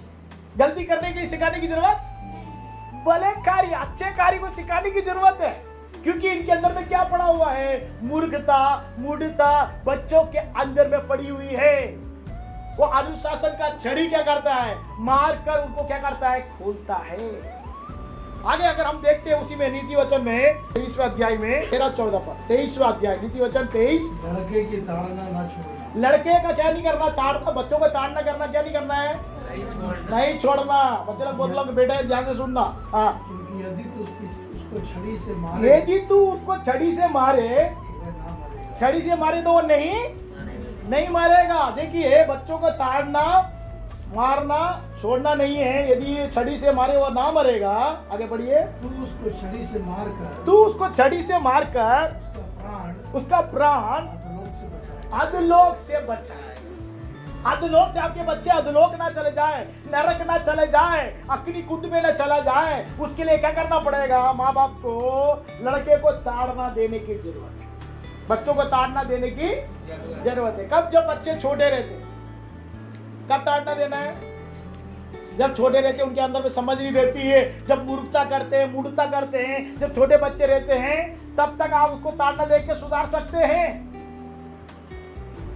गलती करने के लिए सिखाने की जरूरत, भले कार्य, अच्छे कार्य को सिखाने की जरूरत है। क्योंकि इनके अंदर में क्या पड़ा हुआ है? मूर्खता, मूढ़ता बच्चों के अंदर में पड़ी हुई है। वो अनुशासन का छड़ी क्या करता है? मारकर उनको क्या करता है? खोलता है। आगे अगर हम देखते हैं उसी में नीति वचन में 23वां अध्याय में 13-14 पद। 23वां अध्याय नीति वचन 23। लड़के की ताड़ना न छोड़ना। लड़के का क्या नहीं करना? ताड़ना। बच्चों को ताड़ना करना क्या नहीं करना है? नहीं छोड़ना। बच्चे लोग बोल लोग बेटा ध्यान से सुनना। हाँ, क्योंकि यदि तो उसको छड़ी से मारे यदि तू उसको छड़ी से मारे, वह ना मरेगा। छड़ी से मारे तो वो नहीं मारेगा। देखिए बच्चों को ताड़ना, मारना, छोड़ना नहीं है। यदि छड़ी से मारे वो ना मरेगा। आगे बढ़िए। तू उसको छड़ी से मारकर तू उसको छड़ी से मारकर उसका प्राण अधोलोक से बचाएगा। अधोलोक से बचाए। अधोलोक से आपके बच्चे अधोलोक ना चले जाए, नरक ना चले जाए, अग्नि कुंड में ना चला जाए, उसके लिए क्या करना पड़ेगा? माँ बाप को लड़के को ताड़ना देने की जरूरत है, बच्चों को ताड़ना देने की जरूरत है। कब? जब बच्चे छोटे रहते। कब ताड़ना देना है? जब छोटे रहते, उनके अंदर में समझ नहीं रहती है, जब मूर्खता करते हैं, मूढ़ता करते हैं, जब छोटे बच्चे रहते हैं, तब तक आप उसको ताड़ना देख के सुधार सकते हैं।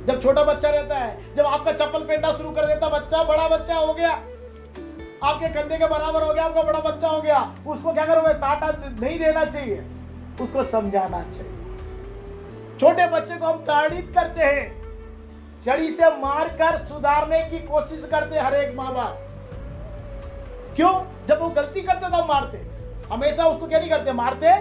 जब छोटा बच्चा रहता है, जब आपका चप्पल पहनना शुरू कर देता बच्चा, बड़ा बच्चा हो गया, आपके कंधे के बराबर हो गया, आपका बड़ा बच्चा हो गया, उसको क्या करोगे? ताड़ा नहीं देना चाहिए, उसको समझाना चाहिए। छोटे बच्चे को हम ताड़ित करते हैं, छड़ी से मारकर सुधारने की कोशिश करते हैं हर एक माँ बाप। क्यों? जब वो गलती करते तब मारते, हमेशा उसको क्या नहीं करते? मारते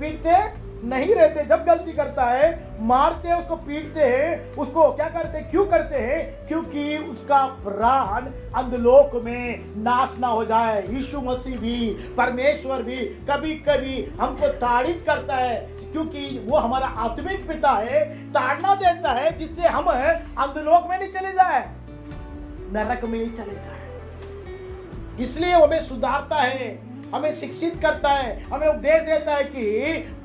पीटते नहीं रहते। जब गलती करता है मारते, उसको पीटते हैं, उसको क्या करते? क्यों करते हैं? क्योंकि उसका प्राण अंधलोक में नाश ना हो जाए। यीशु मसीह भी, परमेश्वर भी कभी कभी हमको ताड़ित करता है, क्योंकि वो हमारा आत्मिक पिता है, ताड़ना देता है जिससे हम अंधलोक में नहीं चले जाए, नरक में नहीं चले जाए। इसलिए हमें सुधारता है, हमें शिक्षित करता है, हमें उपदेश देता है कि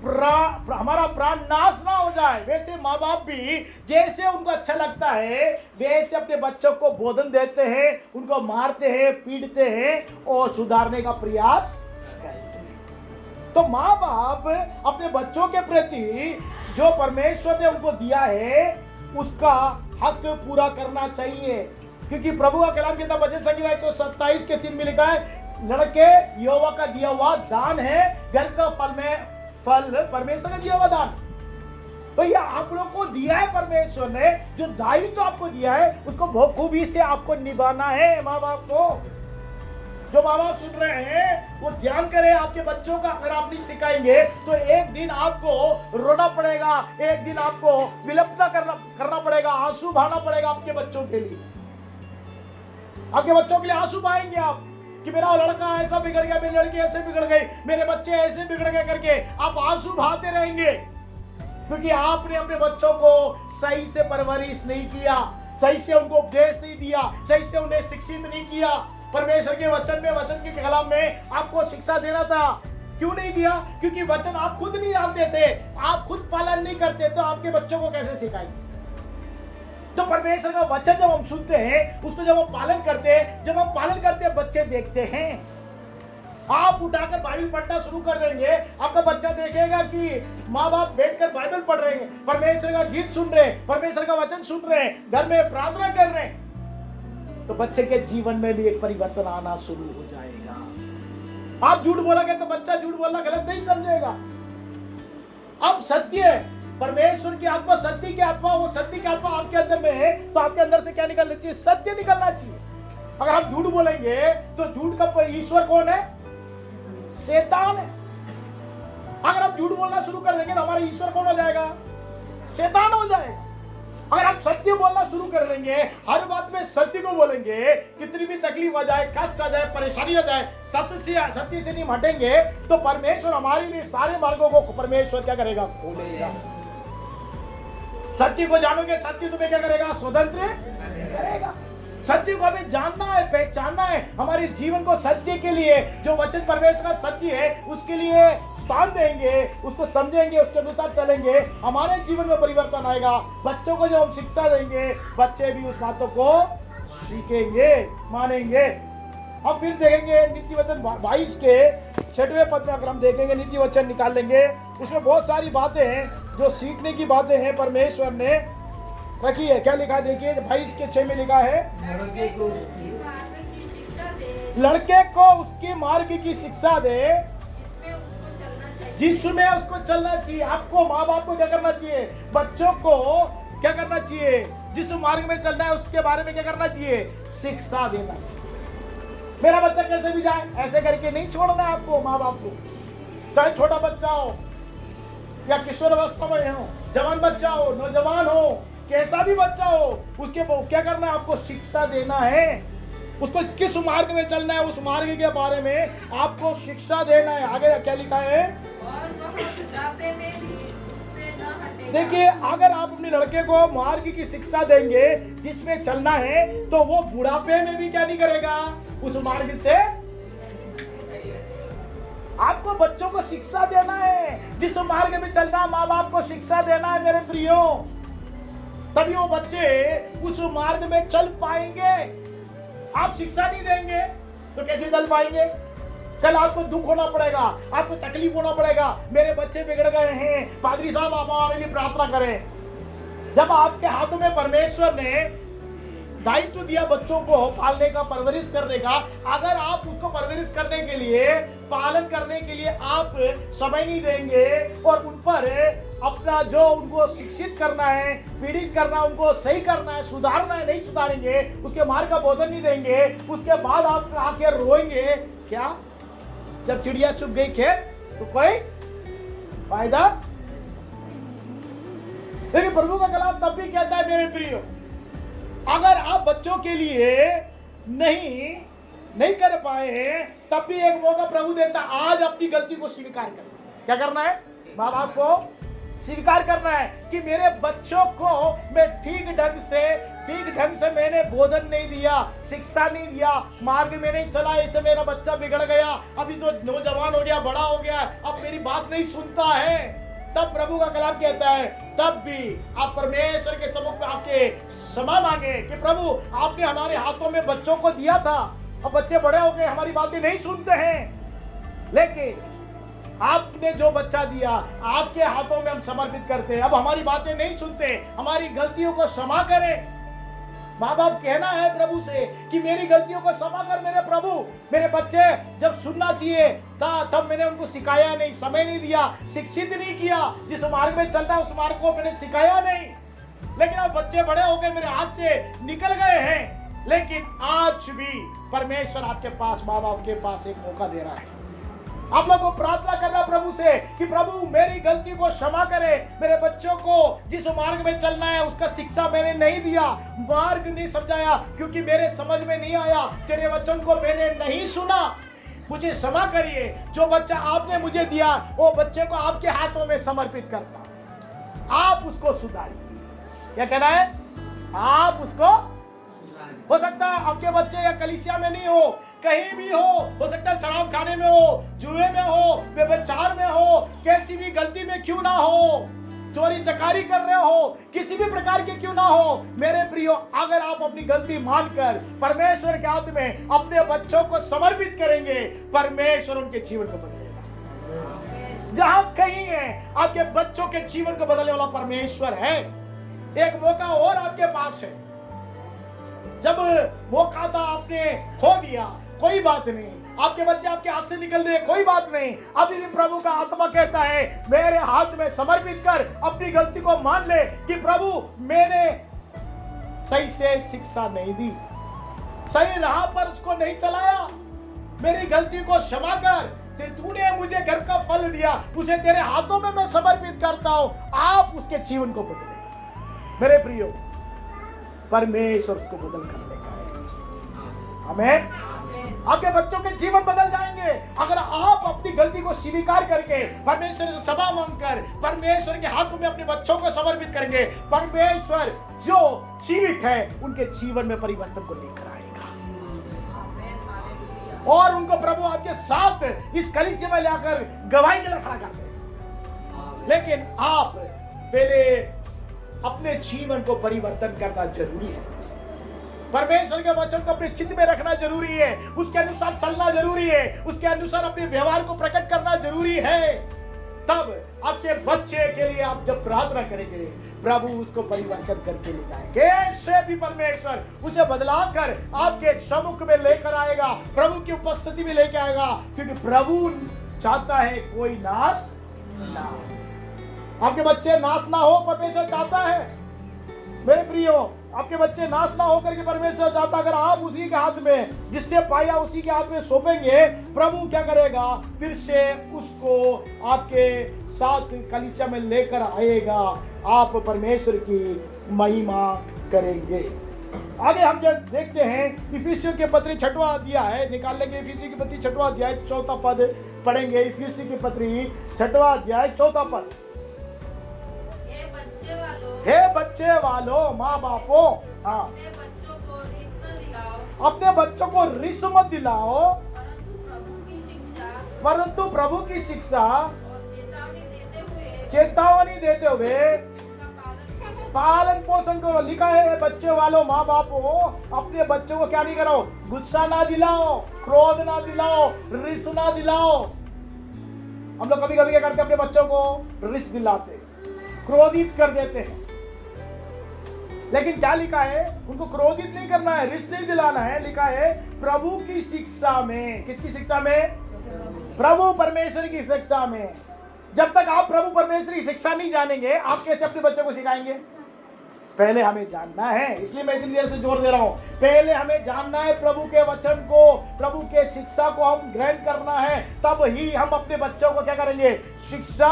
हमारा प्राण नाश ना हो जाए। वैसे माँ बाप भी जैसे उनको अच्छा लगता है वैसे अपने बच्चों को बोधन देते हैं, उनको मारते हैं, पीटते हैं और सुधारने का प्रयास करते हैं। तो माँ बाप अपने बच्चों के प्रति जो परमेश्वर ने उनको दिया है उसका हक पूरा करना चाहिए, क्योंकि प्रभु का कलाम किताब भजन संहिता 127 के 3 में लिखा है, लड़के यहोवा का दिया हुआ दान है, घर का फल परमेश्वर ने दिया हुआ दान। भैया आप लोग को दिया है परमेश्वर ने, जो दायित्व तो आपको दिया है उसको बखूबी से आपको निभाना है। माँ बाप को, जो माँ बाप सुन रहे हैं वो ध्यान करें आपके बच्चों का। अगर आप नहीं सिखाएंगे तो एक दिन आपको रोना पड़ेगा, एक दिन आपको विलपना करना पड़ेगा, आंसू बहाना पड़ेगा आपके बच्चों के लिए। आपके बच्चों के लिए आंसू बहाएंगे आप कि मेरा लड़का ऐसा बिगड़ गया, मेरी लड़की ऐसे बिगड़ गई, मेरे बच्चे ऐसे बिगड़ गए करके आप आंसू बहाते रहेंगे, क्योंकि आपने अपने बच्चों को सही से परवरिश नहीं किया, सही से उनको उपदेश नहीं दिया, सही से उन्हें शिक्षित नहीं किया। परमेश्वर के वचन में, वचन के कलाम में आपको शिक्षा देना था। क्यों नहीं दिया? क्योंकि वचन आप खुद नहीं जानते थे, आप खुद पालन नहीं करते, तो आपके बच्चों को कैसे सिखाएंगे? तो परमेश्वर का वचन जब हम सुनते हैं, उसको जब हम पालन करते हैं, जब हम पालन करते हैं बच्चे देखते हैं। आप उठाकर बाइबल पढ़ना शुरू कर देंगे, आपका बच्चा देखेगा कि माँ बाप बैठकर बाइबल पढ़ रहे हैं, परमेश्वर का गीत सुन रहे हैं, परमेश्वर का वचन सुन रहे हैं, घर में प्रार्थना कर रहे हैं, तो बच्चे के जीवन में भी एक परिवर्तन आना शुरू हो जाएगा। आप झूठ बोलोगे तो बच्चा झूठ बोलना गलत नहीं समझेगा। अब सत्य, परमेश्वर की आत्मा, सत्य की आत्मा, वो सत्य की आत्मा आपके अंदर में है, तो आपके अंदर से क्या निकलना चाहिए? सत्य निकलना चाहिए। अगर आप झूठ बोलेंगे तो झूठ का ईश्वर कौन है? शैतान है। अगर आप झूठ बोलना शुरू कर देंगे तो हमारा ईश्वर कौन हो जाएगा? शैतान हो जाएगा। अगर आप सत्य बोलना शुरू कर देंगे, हर बात में सत्य को बोलेंगे, कितनी भी तकलीफ आ जाए, कष्ट आ जाए, परेशानी आ जाए, सत्य से नहीं हटेंगे, तो परमेश्वर हमारे लिए सारे मार्गों को परमेश्वर क्या करेगा? खोलेगा। सत्य को जानोगे, सत्य तुम्हें क्या करेगा? स्वतंत्र करेगा। सत्य को हमें जानना है, पहचानना है, हमारे जीवन को सत्य के लिए, जो वचन परमेश्वर का सत्य है उसके लिए स्थान देंगे, उसको समझेंगे, उसके अनुसार चलेंगे, हमारे जीवन में परिवर्तन आएगा। बच्चों को जब हम शिक्षा देंगे, बच्चे भी उस बातों को सीखेंगे, मानेंगे। अब फिर देखेंगे नीति वचन 22 के 6वें पद में, अगर हम देखेंगे नीति वचन निकाल लेंगे, उसमें बहुत सारी बातें हैं जो सीखने की बातें हैं, परमेश्वर ने रखी है। क्या लिखा है देखिए, 22 के 6 में लिखा है, लड़के को उसकी मार्ग की शिक्षा दे जिसमें उसको चलना चाहिए। आपको, माँ बाप को क्या करना चाहिए? बच्चों को क्या करना चाहिए, जिस मार्ग में चलना है उसके बारे में क्या करना चाहिए, शिक्षा देना चाहिए। मेरा बच्चा कैसे भी जाए ऐसे करके नहीं छोड़ना है आपको, माँ बाप को। चाहे छोटा बच्चा हो या किशोर अवस्था में हो, जवान बच्चा हो, नौजवान हो, कैसा भी बच्चा हो, उसके क्या करना है, आपको शिक्षा देना है। उसको किस मार्ग में चलना है उस मार्ग के बारे में आपको शिक्षा देना है। आगे क्या लिखा है, और वह बुढ़ापे में भी उससे न हटेगा। देखिए अगर आप अपने लड़के को मार्ग की शिक्षा देंगे जिसमें चलना है, तो वो बुढ़ापे में भी क्या नहीं करेगा, उस मार्ग से। आपको बच्चों को शिक्षा देना है, जिस मार्ग में चलना, माँ बाप को शिक्षा देना है मेरे प्रियो, तभी वो बच्चे उस मार्ग में चल पाएंगे। आप शिक्षा नहीं देंगे तो कैसे चल पाएंगे। कल आपको दुख होना पड़ेगा, आपको तकलीफ होना पड़ेगा, मेरे बच्चे बिगड़ गए हैं, पादरी साहब आप हमारे लिए प्रार्थना करें। जब आपके हाथों में परमेश्वर ने दायित्व दिया बच्चों को पालने का, परवरिश करने का, अगर आप उसको परवरिश करने के लिए, पालन करने के लिए आप समय नहीं देंगे और उन पर अपना जो उनको शिक्षित करना है, पीड़ित करना, उनको सही करना है, सुधारना है, नहीं सुधारेंगे, उसके मार्ग का बोधन नहीं देंगे, उसके बाद आप आके रोएंगे क्या, जब चिड़िया चुग गई खेत तो कोई फायदा। लेकिन प्रभु का कलाम तब भी कहता है मेरे प्रियो, अगर आप बच्चों के लिए नहीं कर पाए हैं, तब भी एक मौका प्रभु देता, आज अपनी गलती को स्वीकार करना। क्या करना है, माँ बाप को स्वीकार करना है कि मेरे बच्चों को मैं ठीक ढंग से मैंने बोधन नहीं दिया, शिक्षा नहीं दिया, मार्ग में नहीं चला, इससे मेरा बच्चा बिगड़ गया, अभी तो नौजवान हो गया, बड़ा हो गया, अब मेरी बात नहीं सुनता है। तब प्रभु का कलाम कहता है, तब भी आप परमेश्वर के सम्मुख में आपके क्षमा मांगे कि प्रभु आपने हमारे हाथों में बच्चों को दिया था, अब बच्चे बड़े हो गए, हमारी बातें नहीं सुनते हैं, लेकिन आपने जो बच्चा दिया आपके हाथों में हम समर्पित करते हैं, अब हमारी बातें नहीं सुनते, हमारी गलतियों को क्षमा करें। माँ बाप कहना है प्रभु से कि मेरी गलतियों को क्षमा कर मेरे प्रभु। मेरे बच्चे जब सुनना चाहिए था तब मैंने उनको सिखाया नहीं, समय नहीं दिया, शिक्षित नहीं किया, जिस मार्ग में चलना उस मार्ग को मैंने सिखाया नहीं, लेकिन अब बच्चे बड़े हो गए, मेरे हाथ से निकल गए हैं। लेकिन आज भी परमेश्वर आपके पास, माँ बाप के पास एक मौका दे रहा है। आप लोगों को प्रार्थना करना प्रभु से कि प्रभु मेरी गलती को क्षमा करे, मेरे बच्चों को जिस मार्ग में चलना है उसका शिक्षा मैंने नहीं दिया, मार्ग नहीं समझाया, क्योंकि मेरे समझ में नहीं आया, तेरे वचन को मैंने नहीं सुना, मुझे क्षमा करिए। जो बच्चा आपने मुझे दिया वो बच्चे को आपके हाथों में समर्पित करता हूं, आप उसको सुधारिए। क्या कहना है, आप उसको, हो सकता है आपके बच्चे या कलीसिया में नहीं हो, कहीं भी हो सकता है शराब खाने में हो, जुए में हो, व्यभिचार में हो, कैसी भी गलती में क्यों ना हो, चोरी चकारी कर रहे हो, किसी भी प्रकार के क्यों ना हो, मेरे प्रियो अगर आप अपनी गलती मानकर परमेश्वर के हाथ में अपने बच्चों को समर्पित करेंगे, परमेश्वर उनके जीवन को बदलेगा। जहां कहीं है आपके बच्चों के जीवन को बदलने वाला परमेश्वर है। एक मौका और आपके पास है, जब मौका था आपने खो दिया, कोई बात नहीं, आपके बच्चे आपके हाथ से निकल गए, कोई बात नहीं, अभी भी प्रभु का आत्मा कहता है मेरे हाथ में समर्पित कर, अपनी गलती को मान ले कि प्रभु मैंने सही से शिक्षा नहीं दी, सही राह पर उसको नहीं चलाया, मेरी गलती को क्षमा कर, तूने मुझे घर का फल दिया, उसे तेरे हाथों में मैं समर्पित करता हूं, आप उसके जीवन को बदले। मेरे प्रियो परमेश्वर उसको बदल कर लेगा। आमीन। आपके बच्चों के जीवन बदल जाएंगे अगर आप अपनी गलती को स्वीकार करके परमेश्वर से क्षमा मांगकर परमेश्वर के हाथों में अपने बच्चों को समर्पित करेंगे। परमेश्वर जो जीवित है उनके जीवन में परिवर्तन को लेकर आएगा और उनको प्रभु आपके साथ इस कलीसिया में लाकर गवाही के लिए खड़ा कर दें। लेकिन आप पहले अपने जीवन को परिवर्तन करना जरूरी है। परमेश्वर के वचन को अपने चित्त में रखना जरूरी है, उसके अनुसार चलना जरूरी है, उसके अनुसार अपने व्यवहार को प्रकट करना जरूरी है। तब आपके बच्चे के लिए आप जब प्रार्थना करेंगे प्रभु उसको परिवर्तन करके ले जाएंगे। कैसे भी परमेश्वर उसे बदला कर आपके सम्मुख में लेकर आएगा, प्रभु की उपस्थिति में लेकर आएगा, क्योंकि प्रभु चाहता है कोई नाश ना हो। आपके बच्चे नाश ना हो परमेश्वर चाहता है। मेरे प्रियो, आपके बच्चे नाश ना होकर के परमेश्वर चाहता, अगर आप उसी के हाथ में, जिससे पाया उसी के हाथ में सौंपेंगे, प्रभु क्या करेगा, फिर से उसको आपके साथ कलीसिया में लेकर आएगा, आप परमेश्वर की महिमा करेंगे। आगे हम जब देखते हैं इफिसियों के पत्री 6वां अध्याय है, निकाल लेंगे इफिसियों की पत्री 6वां अध्याय 4वां पद पढ़ेंगे। इफिसियों की पत्री 6वां अध्याय 4वां पद। हे बच्चे वालों, माँ बापों, हाँ, अपने बच्चों को रिस न दिलाओ, अपने बच्चों को रिस मत दिलाओ, परंतु प्रभु की शिक्षा और चेतावनी देते हुए उसका पालन पोषण करो। लिखा है बच्चे वालों, माँ बापों, अपने बच्चों को क्या नहीं करो, गुस्सा ना दिलाओ, क्रोध ना दिलाओ, रिस ना दिलाओ। हम लोग कभी कभी क्या करते हैं, अपने बच्चों को रिस दिलाते, क्रोधित कर देते हैं। लेकिन क्या लिखा है, उनको क्रोधित नहीं करना है, रिस नहीं दिलाना है। लिखा है प्रभु की शिक्षा में। किसकी शिक्षा में? प्रभु परमेश्वर की शिक्षा में। जब तक आप प्रभु परमेश्वर की शिक्षा नहीं जानेंगे, आप कैसे अपने बच्चों को सिखाएंगे? पहले हमें जानना है, इसलिए मैं इतनी देर से जोर दे रहा हूं, पहले हमें जानना है प्रभु के वचन को, प्रभु के शिक्षा को हम ग्रहण करना है, तब ही हम अपने बच्चों को क्या करेंगे, शिक्षा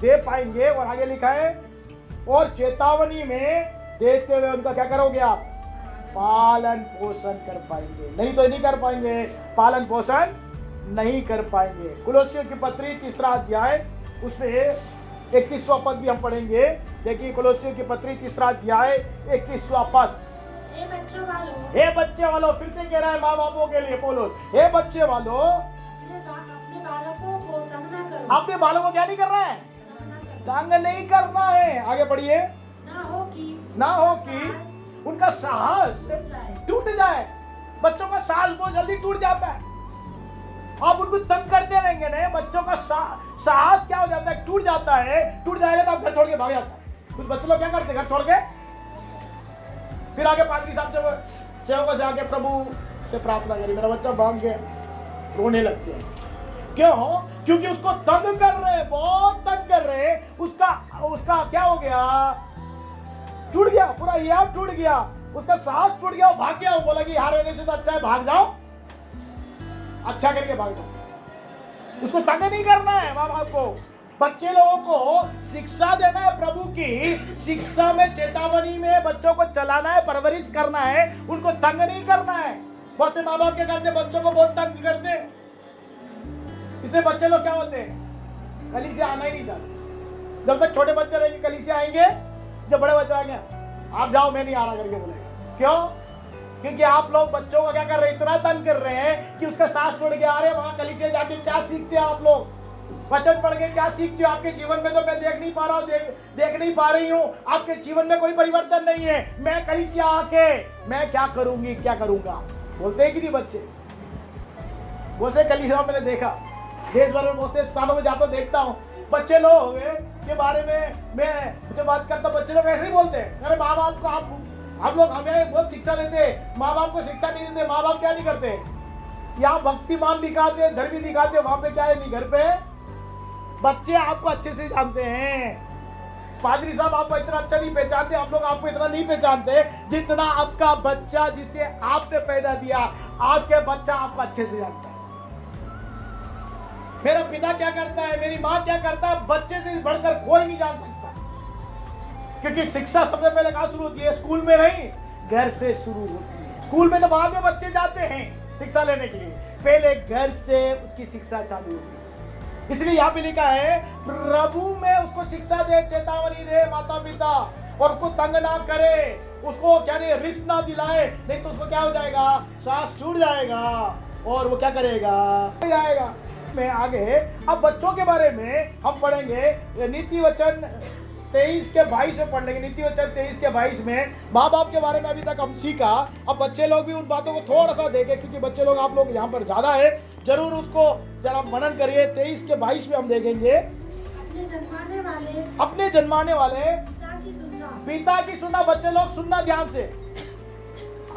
दे पाएंगे। और आगे लिखा है, और चेतावनी में देते हुए उनका क्या करोगे आप, पालन पोषण कर पाएंगे। नहीं तो नहीं कर पाएंगे, पालन पोषण नहीं कर पाएंगे। कुलोसियों की पत्री 3रा अध्याय, उसमें 21वां पद भी हम पढ़ेंगे। देखिए कुलोसियों की पत्री 3रा अध्याय 21वां पद। हे बच्चे वालों, फिर से कह रहा है माँ बापों के लिए पौलुस, हे बच्चे वालों, अपने बालकों को तंग ना करो। अपने बालों को क्या नहीं करना है, तंग नहीं करना है। आगे बढ़िए। ना हो कि उनका साहस टूट जाए। बच्चों का साहस बहुत जल्दी टूट जाता है। आप उनको तंग करते रहेंगे ना, बच्चों का साहस क्या हो जाता है, टूट जाता है। टूट जाएगा तो आप घर छोड़ के भाग जाता है। कुछ बच्चे लोग क्या करते हैं, घर छोड़ के फिर आगे पादरी साहब से सेवकों से आके प्रभु से प्रार्थना करी, मेरा बच्चा भाग गया, रोने लगते हैं। क्यों? क्योंकि उसको तंग कर रहे हैं, बहुत तंग कर रहे हैं। उसका क्या हो गया, टूट गया, पूरा याद टूट गया, उसका साहस टूट गया, वो भाग गया। वो बोला कि यहाँ रहने से तो अच्छा है भाग जाओ, अच्छा करके भाग जाओ। उसको तंग नहीं करना है माँ बाप को। बच्चे लोगों को शिक्षा देना है, प्रभु की शिक्षा में, चेतावनी में बच्चों को चलाना है, परवरिश करना है, उनको तंग नहीं करना है। बहुत से माँ बाप क्या करते, बच्चों को बहुत तंग करते हैं, इसलिए बच्चे लोग क्या होते हैं, कलीसिया आना ही नहीं चाहते। जब तक छोटे बच्चे रहेंगे कलीसिया आएंगे, जब बड़े बच्चे आएंगे आप जाओ मैं नहीं आ रहा करके बोलेगा। क्यों? क्योंकि आप लोग बच्चों को क्या कर रहे हैं, इतना तंग कर रहे हैं कि उसका सांस टूट गया। अरे वहां कलीसिया जाके क्या सीखते हैं आप लोग, वचन पढ़ के क्या सीखते हो? आपके जीवन में तो मैं देख नहीं पा रहा हूँ, देख नहीं पा रही हूँ, आपके जीवन में कोई परिवर्तन नहीं है। मैं कलीसिया आके मैं क्या करूंगी, क्या करूंगा, बोलते हैं कि नहीं बच्चे। बहुत से कलीसिया मैंने देखा, देश भर में बहुत से स्थानों में जाता देखता हूँ, बच्चे लोग के बारे में मैं जो बात करता, बच्चे लोग ऐसे ही बोलते हैं, अरे माँ बाप को आप लोग हमें बहुत शिक्षा देते हैं, माँ बाप को शिक्षा नहीं देते। माँ बाप क्या नहीं करते, यहाँ भक्तिमान दिखाते, धर्मी दिखाते, वहां पे क्या है नहीं, घर पे बच्चे आपको अच्छे से जानते हैं। पादरी साहब आपको इतना अच्छा नहीं पहचानते, आप लोग आपको इतना नहीं पहचानते जितना आपका बच्चा, जिसे आपने पैदा दिया, आपके बच्चा आपको अच्छे से जानता है। मेरा पिता क्या करता है, मेरी माँ क्या करता है, बच्चे से बढ़कर कोई नहीं जान सकता। क्योंकि शिक्षा सबसे पहले कहाँ शुरू होती है, स्कूल में नहीं, घर से शुरू होती है। स्कूल में तो बाद में बच्चे जाते हैं शिक्षा लेने के लिए, पहले घर से उसकी शिक्षा चालू होती है। इसलिए यहाँ पे लिखा है प्रभु में उसको शिक्षा दे, चेतावनी दे माता पिता, और उसको तंग ना करे, उसको क्या नहीं रिस ना दिलाए, नहीं तो उसको क्या हो जाएगा, सांस छूट जाएगा और वो क्या करेगा, जाएगा। में आगे अब बच्चों के बारे में हम पढ़ेंगे, नीति वचन 23 के 22 में पढ़ लेंगे। नीति वचन 23 के 22 में माँ बाप के बारे में अभी तक हम सीखा। अब बच्चे लोग भी उन बातों को थोड़ा सा देखें, क्योंकि बच्चे लोग आप लोग यहाँ पर ज्यादा है, जरूर उसको जरा मनन करिए। 23 के 22 में हम देखेंगे, अपने जन्माने वाले पिता की सुनना। बच्चे लोग सुनना ध्यान से,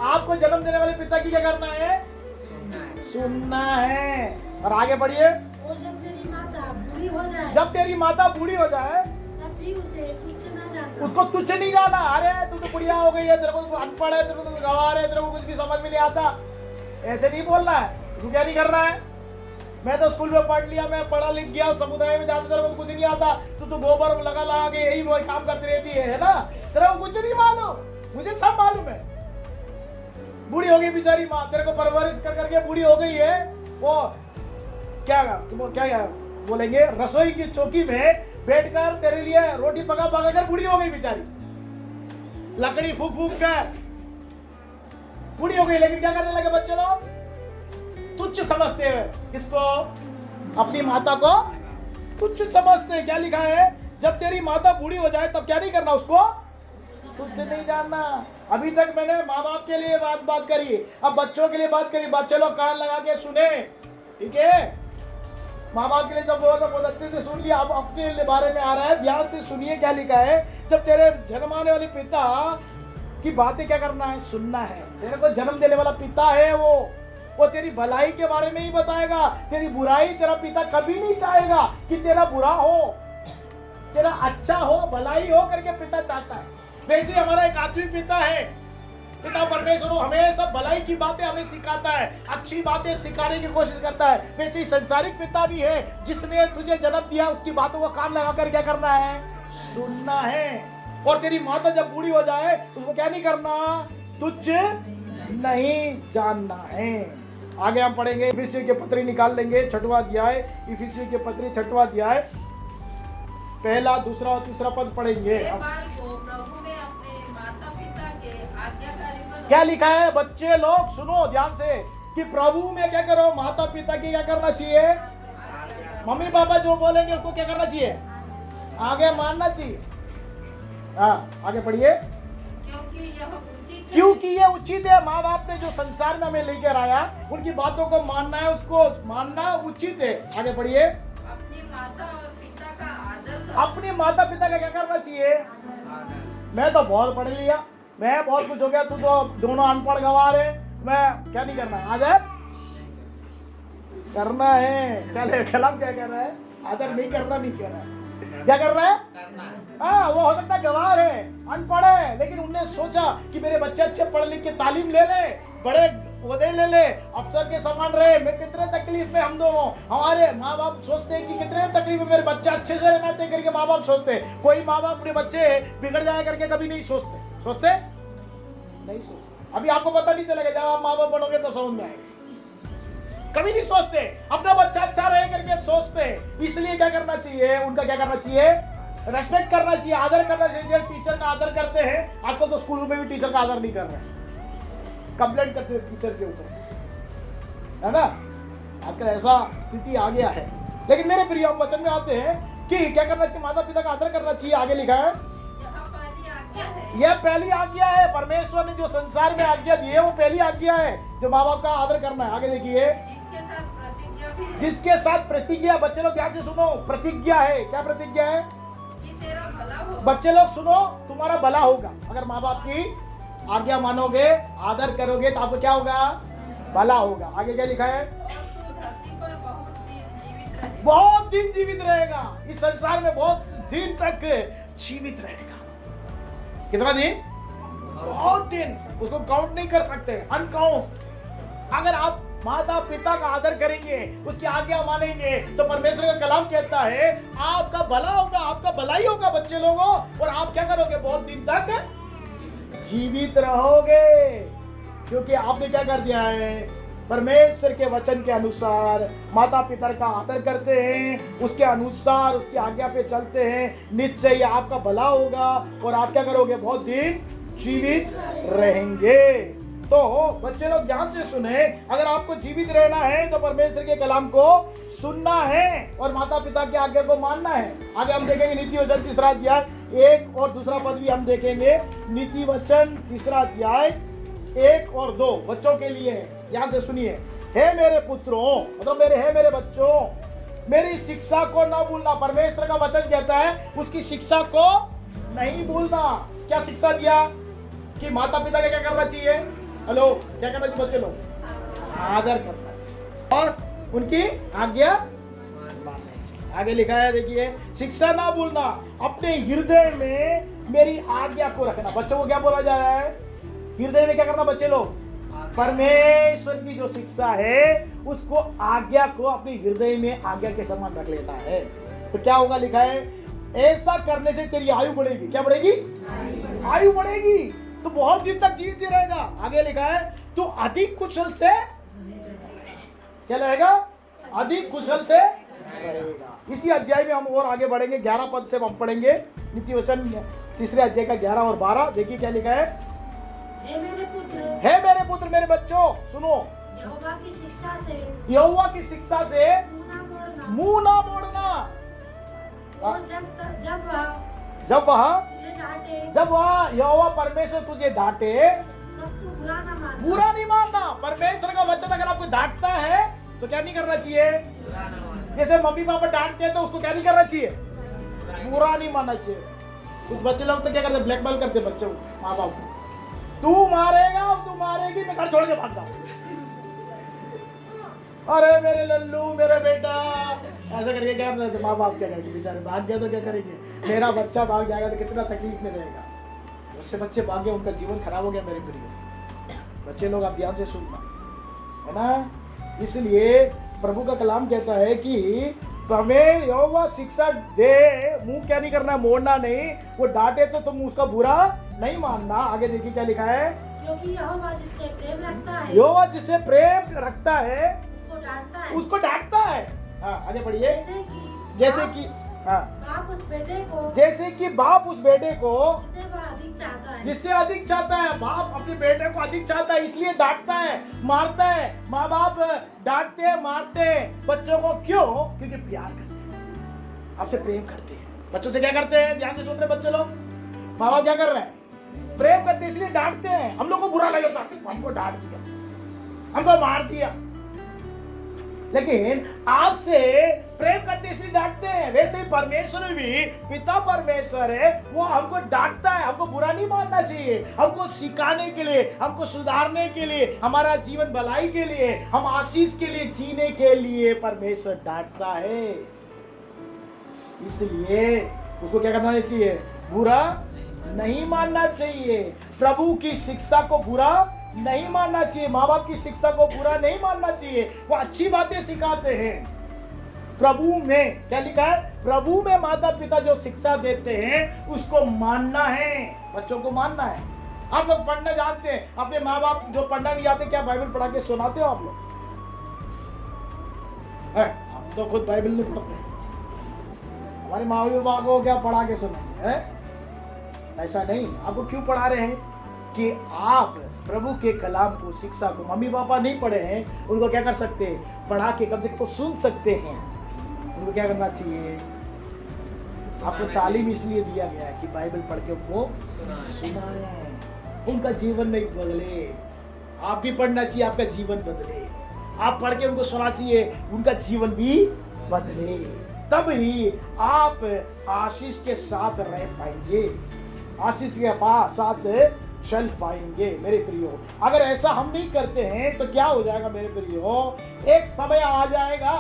आपको जन्म देने वाले पिता की क्या करना है, सुनना है। और आगे बढ़िए, जब तेरी माता बूढ़ी हो जाए, जब तेरी माता बूढ़ी हो जाए, तब भी भी उसे कुछ ना जानना। उसको तुच्छ नहीं जाना। अरे तू तो बुढ़िया हो गई है, तेरे को तो अनपढ़ है, तेरे को तो गंवार है, तेरे को कुछ भी समझ में नहीं आता, ऐसे नहीं बोलना है। तू क्या नहीं करना है? मैं तो स्कूल में पढ़ लिया, मैं पढ़ा लिख गया, समुदाय में जाता, तेरे को तो कुछ नहीं आता, तू तो गोबर लगा लगा के यही वो काम करती रहती है ना, तेरे को कुछ नहीं मालूम, मुझे सब मालूम है। बूढ़ी हो गई बेचारी माँ, तेरे को परवरिश कर करके बूढ़ी हो गई है, वो क्या बोलेंगे, रसोई की चौकी में बैठकर तेरे लिए रोटी पका पका कर बूढ़ी हो गई बेचारी, लकड़ी फूक फूक कर बूढ़ी हो गई। लेकिन क्या करने लगे बच्चे लोग? तुच्छ समझते हैं किसको? अपनी माता को तुच्छ समझते हैं। क्या लिखा है? जब तेरी माता बूढ़ी हो जाए तब क्या नहीं करना उसको? तुच्छ नहीं जानना। अभी तक मैंने माँ बाप के लिए बात करी, अब बच्चों के लिए बात करी। बच्चे लोग कान लगा के सुने, ठीक है? माँ बाप के लिए जब बोला तो बहुत अच्छे से सुन लिया, अब अपने बारे में आ रहा है, ध्यान से सुनिए क्या लिखा है। जब तेरे जन्माने वाले पिता की बातें क्या करना है? सुनना है। तेरे को जन्म देने वाला पिता है, वो तेरी भलाई के बारे में ही बताएगा, तेरी बुराई तेरा पिता कभी नहीं चाहेगा कि तेरा बुरा हो, तेरा अच्छा हो, भलाई हो करके पिता चाहता है। वैसे हमारा एक आत्मिक पिता है, पिता परमेश्वर हमेशा भलाई की बातें हमें सिखाता है, अच्छी बातें सिखाने की कोशिश करता है। वैसे ही संसारिक पिता भी है, जिसने तुझे जन्म दिया, उसकी बातों को कान लगाकर क्या करना है? सुनना है। और तेरी माता जब बूढ़ी हो जाए तो उसको क्या नहीं करना? तुच्छ नहीं जानना है। आगे हम पढ़ेंगे, इफिसियों के पत्री निकाल लेंगे, 6वां अध्याय, इफिसियों के पत्री 6वां अध्याय, 1, 2 और 3 पद पढ़ेंगे। क्या लिखा है बच्चे लोग? सुनो ध्यान से कि प्रभु में क्या करो? माता पिता की क्या करना चाहिए? मम्मी पापा जो बोलेंगे उसको क्या करना चाहिए? आगे मानना चाहिए। हाँ, आगे पढ़िए। क्योंकि ये उचित है। माँ बाप ने जो संसार में हमें लेकर आया, उनकी बातों को मानना है, उसको मानना उचित है। आगे पढ़िए। अपनी माता और पिता का आदर करो। अपने माता पिता का क्या करना चाहिए? मैं तो बहुत पढ़ लिया, मैं बहुत कुछ हो गया, तू तो दोनों अनपढ़ गवार है, मैं क्या नहीं करना है? आदर करना है। कलम क्या कह रहा है? आदर नहीं करना, नहीं कह रहा है, क्या कर रहा है? हाँ, वो हो सकता है गवार है, अनपढ़ है, लेकिन उनने सोचा कि मेरे बच्चे अच्छे पढ़ लिख के तालीम ले ले, बड़े ओहदे ले ले, अफसर के समान रहे। मैं कितने तकलीफ में हम दोनों, हमारे माँ बाप सोचते हैं कि कितने तकलीफ में मेरे बच्चे अच्छे से रहना चाहिए करके माँ बाप सोचते हैं। कोई माँ बाप अपने बच्चे बिगड़ जाए करके कभी नहीं सोचते नहीं सोचते। अभी आपको पता नहीं चलेगा, जब आप माँ बाप बनोगे तो समझ में आएगा। कभी नहीं सोचते अपना बच्चा अच्छा रहे करके सोचते। इसलिए क्या करना चाहिए? उनका क्या करना चाहिए? रेस्पेक्ट करना चाहिए, आदर करना चाहिए। टीचर का आदर करते हैं, आजकल तो स्कूल में भी टीचर का आदर नहीं कर रहे हैं, कंप्लेंट करते हैं टीचर के ऊपर, है ना? आजकल ऐसा स्थिति आ गया है। लेकिन मेरे प्रिय वचन में आते हैं कि क्या करना चाहिए? माता पिता का आदर करना चाहिए। आगे लिखा है, यह पहली आज्ञा है। परमेश्वर ने जो संसार में आज्ञा दी है वो पहली आज्ञा है, जो माँ बाप का आदर करना है। आगे देखिए, जिसके साथ प्रतिज्ञा। बच्चे लोग ध्यान से सुनो, प्रतिज्ञा है। क्या प्रतिज्ञा है? कि तेरा भला होगा। बच्चे लोग सुनो, तुम्हारा भला होगा। अगर माँ बाप की आज्ञा मानोगे, आदर करोगे तो आपको क्या होगा? भला होगा। आगे क्या लिखा है? धरती पर बहुत दिन जीवित रहेगा। इस संसार में बहुत दिन तक जीवित रहेगा। कितना दिन? बहुत दिन, उसको काउंट नहीं कर सकते, अनकाउंट। अगर आप माता पिता का आदर करेंगे, उसकी आज्ञा मानेंगे, तो परमेश्वर का कलाम कहता है आपका भला होगा, आपका भलाई होगा बच्चे लोगों, और आप क्या करोगे? बहुत दिन तक जीवित रहोगे। क्योंकि आपने क्या कर दिया है? परमेश्वर के वचन के अनुसार माता पिता का आदर करते हैं, उसके अनुसार उसकी आज्ञा पे चलते हैं। निश्चय ही आपका भला होगा और आप क्या करोगे? बहुत दिन जीवित रहेंगे। तो बच्चे लोग ध्यान से सुने, अगर आपको जीवित रहना है तो परमेश्वर के कलाम को सुनना है और माता पिता की आज्ञा को मानना है। आगे हम देखेंगे नीति वचन 3 अध्याय 1 और 2 पद भी हम देखेंगे। नीति वचन 3 अध्याय 1 और 2 बच्चों के लिए है। ध्यान से सुनिए। हे मेरे पुत्रों, मतलब मेरे बच्चों, मेरी शिक्षा को ना भूलना। परमेश्वर का वचन कहता है उसकी शिक्षा को नहीं भूलना। क्या शिक्षा दिया? कि माता पिता का क्या करना चाहिए? हेलो, क्या करना चाहिए बच्चे लोग? आदर करना चाहिए और उनकी आज्ञा मानना चाहिए। आगे लिखा है, देखिए, शिक्षा ना भूलना, अपने हृदय में मेरी आज्ञा को रखना। बच्चों को क्या बोला जा रहा है? हृदय में क्या करना बच्चे लोग? परमेश्वर की जो शिक्षा है उसको, आज्ञा को अपने हृदय में आज्ञा के समान रख लेना है। तो क्या होगा? लिखा है, ऐसा करने से तेरी आयु बढ़ेगी। क्या बढ़ेगी? आयु बढ़ेगी, तो बहुत दिन तक जीवित रहेगा। आगे लिखा है, तू अधिक कुशल से क्या रहेगा? अधिक कुशल से रहेगा। इसी अध्याय में हम और आगे बढ़ेंगे। 11 पद से हम पढ़ेंगे नीति वचन 3 अध्याय का 11 और 12। देखिए क्या लिखा है, हे मेरे पुत्र, मेरे बच्चों सुनो, यहोवा की शिक्षा से यहोवा की शिक्षा से मुंह ना मोड़ना। और जब वह तुझे डांटे, जब वह यहोवा परमेश्वर तुझे डांटे, तब तू बुरा ना मानना। बुरा नहीं मानना। परमेश्वर का वचन अगर आपको डांटता है तो क्या नहीं करना चाहिए? जैसे मम्मी पापा डांटते हैं तो उसको क्या नहीं करना चाहिए? बुरा नहीं मानना चाहिए। कुछ बच्चे लोग तो क्या करते, ब्लैकमेल करते बच्चों को, माँ बाप को, तू मारेगा, तू मारेगी, मैं घर छोड़ के भाग जाऊं। अरे मेरे लल्लू, मेरे बेटा, ऐसा करके क्या करते माँ बाप? क्या करेंगे बेचारे? भाग गया तो क्या करेंगे? मेरा बच्चा भाग जाएगा तो कितना तकलीफ में रहेगा। उससे बच्चे भाग गए, उनका जीवन खराब हो गया। मेरे प्रिय बच्चे लोग, आप ध्यान से सुनना, है ना? इसलिए प्रभु का कलाम कहता है कि हमें यहोवा शिक्षा दे, मुंह क्या नहीं करना? मोड़ना नहीं। वो डांटे तो तुम उसका बुरा नहीं मानना। आगे देखिए क्या लिखा है, क्योंकि यहोवा जिससे प्रेम रखता है, यहोवा जिससे प्रेम रखता है उसको डांटता है। उसको डांटता है। हाँ आगे पढ़िए। जैसे कि हाँ, बाप उस बेटे को, जैसे कि बाप उस बेटे को जिसे वह अधिक चाहता है, जिससे अधिक चाहता है। बाप अपने बेटे को अधिक चाहता है, इसलिए डांटता है, मारता है। माँ बाप डांटते हैं, मारते हैं बच्चों को। क्यों? क्योंकि प्यार करते हैं, आपसे प्रेम करते हैं। बच्चों से क्या करते हैं? ध्यान से सुन रहे बच्चे लोग, माँ बाप क्या कर रहे हैं? प्रेम करते हैं, इसलिए डांटते हैं। हम लोग को बुरा लगता है, हमको डांट दिया, हमको मार दिया, लेकिन आपसे प्रेम करते इसलिए डांटते हैं। वैसे ही परमेश्वर भी, पिता परमेश्वर है, वो हमको डांटता है। हमको बुरा नहीं मानना चाहिए, हमको सिखाने के लिए, हमको सुधारने के लिए, हमारा जीवन भलाई के लिए, हम आशीष के लिए जीने के लिए परमेश्वर डांटता है। इसलिए उसको क्या करना चाहिए? बुरा नहीं मानना चाहिए। प्रभु की शिक्षा को बुरा नहीं मानना चाहिए। माँ बाप की शिक्षा को बुरा नहीं मानना चाहिए। वो अच्छी बातें सिखाते हैं। प्रभु में क्या लिखा है? प्रभु में माता पिता जो शिक्षा देते हैं उसको मानना है, बच्चों को मानना है। आप लोग पढ़ना जानते हैं, अपने माँ बाप जो पढ़ना नहीं जाते, क्या बाइबल पढ़ा के सुनाते हो आप लोग? हम तो खुद बाइबल नहीं पढ़ते, हमारे माँ बाप को क्या पढ़ा के सुनाएंगे? ऐसा नहीं। आपको क्यों पढ़ा रहे हैं? कि आप प्रभु के कलाम को, शिक्षा को, मम्मी पापा नहीं पढ़े हैं उनको क्या कर सकते हैं? पढ़ा के कम से कम सुन सकते हैं। उनको क्या करना चाहिए? आपको तालीम इसलिए दिया गया है कि बाइबल पढ़ के उनको सुनाएं, उनका जीवन में बदले। आप भी पढ़ना चाहिए, आपका जीवन बदले। आप पढ़ के उनको सुना चाहिए, उनका जीवन भी बदले। तब ही आप आशीष के साथ रह पाएंगे, आशीष के साथ चल पाएंगे। मेरे प्रियो, अगर ऐसा हम नहीं करते हैं तो क्या हो जाएगा मेरे प्रियो? एक समय आ जाएगा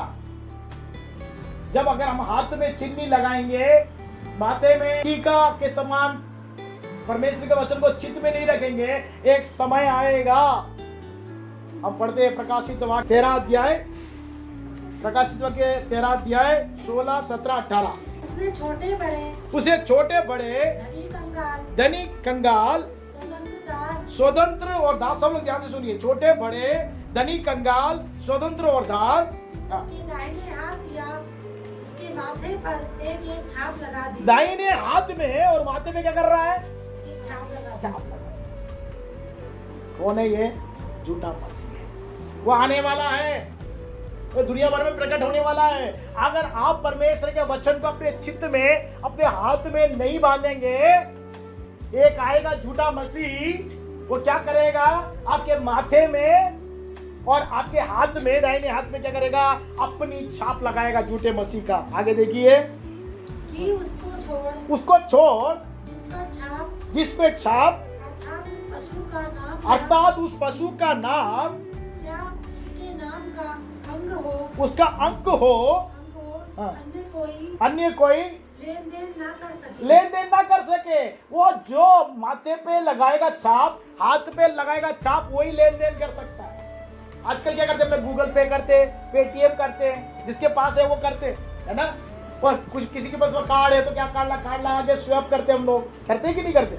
जब अगर हम हाथ में चिन्नी लगाएंगे, माथे में टीका के समान परमेश्वर के वचन को चित्त में नहीं रखेंगे, एक समय आएगा। हम पढ़ते हैं प्रकाशित वाक्य 13 अध्याय, प्रकाशित वाक्य 13 अध्याय 16, 17, 18। उसने छोटे बड़े, उसे छोटे बड़े, धनी कंगाल, स्वतंत्र और दास, सब लोग ध्यान से सुनिए, छोटे बड़े, धनी कंगाल, स्वतंत्र और दास, दाहिने हाथ या उसके माथे पर एक एक छाप लगा दी। दाहिने हाथ में और माथे में क्या कर रहा है? एक छाप लगा दी। छाप लगा। कौन है ये? झूठा मसीह है। वो आने वाला है, वो दुनिया भर में प्रकट होने वाला है। अगर आप परमेश्वर के वचन को अपने चित्त में, अपने हाथ में नहीं बांधेंगे, एक आएगा झूठा मसीह, वो क्या करेगा? आपके माथे में और आपके हाथ में, दाहिने हाथ में क्या करेगा? अपनी छाप लगाएगा झूठे मसीह का। आगे देखिए, कि उसको छोड़ जिस पे छाप, अर्थात उस पशु का नाम, या उसके नाम का अंग हो, उसका अंक हो, हाँ। अन्य कोई लेन देन ना कर सके। वो जो माथे पे लगाएगा छाप, हाथ पे लगाएगा छाप, वही लेन देन कर सकता है। आजकल क्या करते हैं, हम गूगल पे करते, पेटीएम करते, जिसके पास है वो करते, है ना। और कुछ किसी के पास कार्ड है तो क्या कार्ड लगा के स्वैप करते, हम लोग करते कि नहीं करते।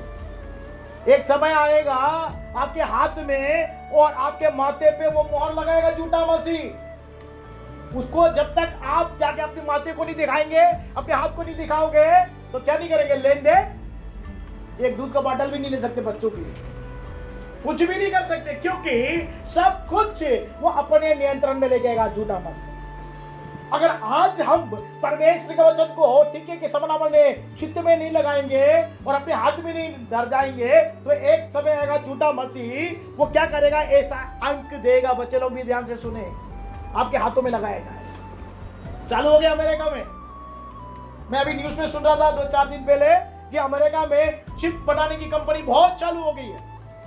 एक समय आएगा आपके हाथ में और आपके माथे पे वो मोहर लगाएगा झूठा मसीह। उसको जब तक आप जाके अपने माथे को नहीं दिखाएंगे, अपने हाथ को नहीं दिखाओगे, तो क्या नहीं करेंगे, लेन देन। एक दूध का बॉटल भी नहीं ले सकते बच्चों के लिए, कुछ भी नहीं कर सकते, क्योंकि सब कुछ वो अपने नियंत्रण में लेके आएगा झूठा मसीह। अगर आज हम परमेश्वर के वचन को टीके के समान अपने चित्त में नहीं लगाएंगे और अपने हाथ में नहीं धर जाएंगे, तो एक समय आएगा झूठा मसीह, वो क्या करेगा, ऐसा अंक देगा। बच्चे लोग भी ध्यान से सुने, आपके हाथों में लगाया जाए। चालू हो गया अमेरिका में। मैं अभी न्यूज में सुन रहा था 2-4 दिन पहले कि अमेरिका में चिप बनाने की कंपनी बहुत चालू हो गई है।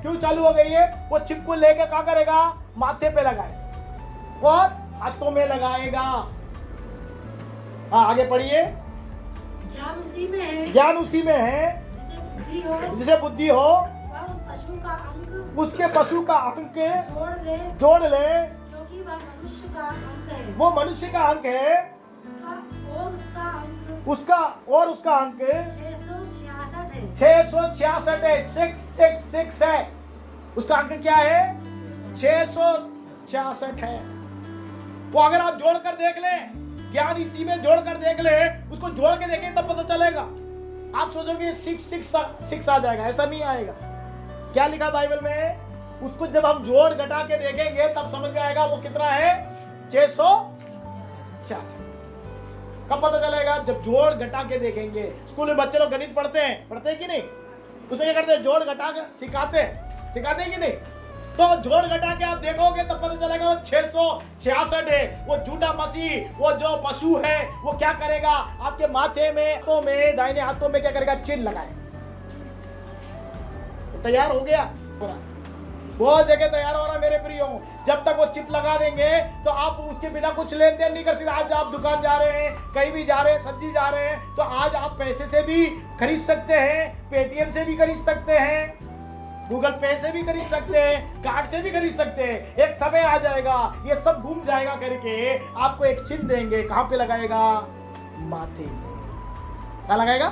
क्यों चालू हो गई है? वो चिप को लेकर क्या करेगा, माथे पे लगाए और हाथों में लगाएगा। हाँ, आगे पढ़िए। ज्ञान उसी में है, ज्ञान उसी में है जिसे बुद्धि हो, वह उस पशु का अंग, उसके पशु का अंक जोड़ ले, क्योंकि वह मनुष्य का अंग है। वो मनुष्य का अंक है, उसका और उसका अंक 666 है। 666 है, 666 है। उसका अंक क्या है? 666 है। वो अगर आप जोड़कर देख लें, ज्ञान इसी में जोड़कर देख ले, उसको जोड़ के देखें तब पता चलेगा। आप सोचोगे 666 आ जाएगा, ऐसा नहीं आएगा। क्या लिखा बाइबल में? उसको जब हम जोड़ घटा के देखेंगे तब समझ में आएगा वो कितना है, 666। कब पता चलेगा? जब जोड़ घटा के देखेंगे। स्कूल में बच्चे लोग गणित पढ़ते हैं कि नहीं? उसमें क्या करते हैं, जोड़ घटा के सिखाते हैं कि नहीं? तो जोड़ घटा के आप देखोगे तब पता चलेगा वो 666 है। वो झूठा मसीह, वो जो पशु है, वो क्या करेगा, आपके माथे में, हाथों में, दाहिने हाथों में क्या करेगा, चिन्ह लगाए। तैयार हो गया पूरा, बहुत जगह तैयार हो रहा मेरे प्रियो। जब तक वो चिप लगा देंगे तो आप उसके बिना कुछ लेन देन नहीं कर सकते। आज आप दुकान जा रहे हैं, कहीं भी जा रहे हैं, सब्जी जा रहे हैं, तो आज आप पैसे से भी खरीद सकते हैं, पेटीएम से भी खरीद सकते हैं, गूगल पे से भी खरीद सकते हैं, कार्ड से भी खरीद सकते हैं। एक समय आ जाएगा ये सब घूम जाएगा करके आपको एक चिन्ह देंगे। कहां पे लगाएगा? माथे में। क्या लगाएगा?